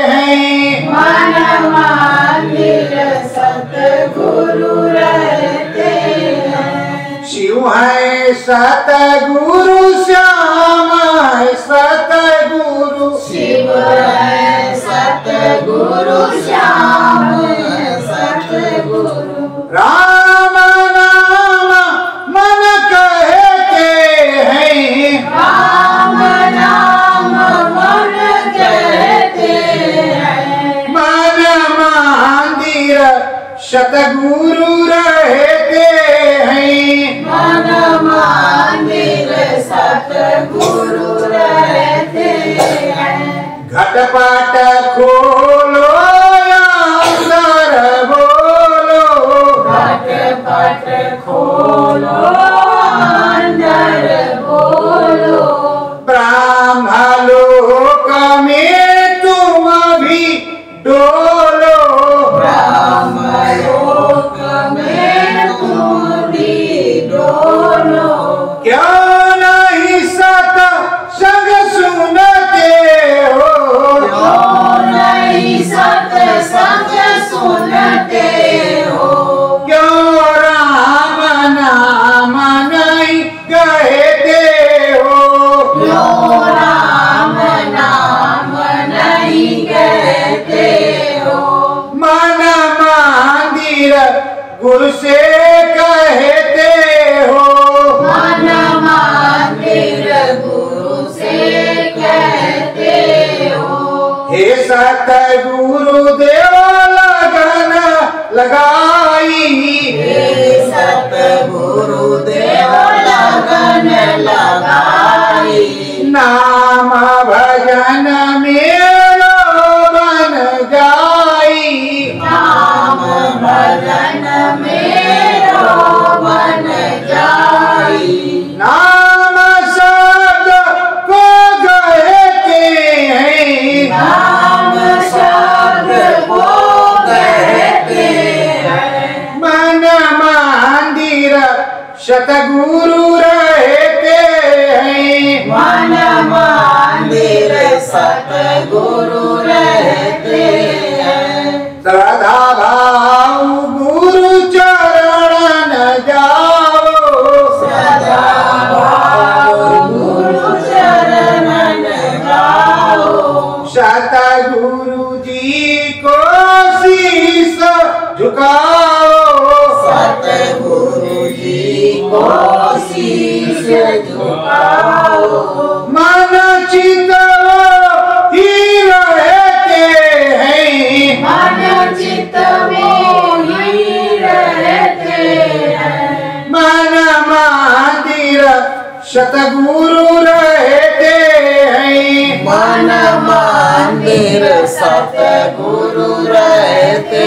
हैं, मन मंदिर सतगुरु रहते हैं, शिव है सतगुरु श्याम है सतगुरु, शिव है सतगुरु श्याम है सतगुरु, राम नाम मन कहते हैं, राम नाम मन कहते सतगुरु रहते हैं। मन मंदिर सतगुरु रहते हैं। घटपट खोलो अंदर बोलो, घटपट खोलो अंदर बोलो। ब्रह्मलोक में तुम भी डोलो, ब्रह्मलोक में तुम भी डोलो। क्यों नहीं सत्संग सुनते हो, क्यों नहीं सत्संग सुनते हो। क्यों राम नाम नहीं कहते हो, क्यों राम नाम नहीं कहते हो। मन मंदिर गुरु से कहते हो, मन मंदिर गुरु से कहते हो। हे सतगुरु देव लगन लगाई, हे सतगुरु देव लगन लगाई। नाम भजन मेरो बन जाई, नाम भजन मेरो बन जाई। नाम शब्द को कहते हैं, नाम शब्द को कहते हैं। मन मंदिर सतगुरु रहते हैं। मन मंदिर सतगुरु रहते हैं। श्रद्धा भाव गुरु चरण जाओ, सदा भाव गुरु चरण गाओ। सतगुरु जी को शीश झुकाओ, सतगुरु जी को शीश झुकाओ। मन चित ही रहते हैं, मन चित में ही रहते हैं। मन मंदिर सतगुरु रहते हैं। मन मंदिर सतगुरु रहते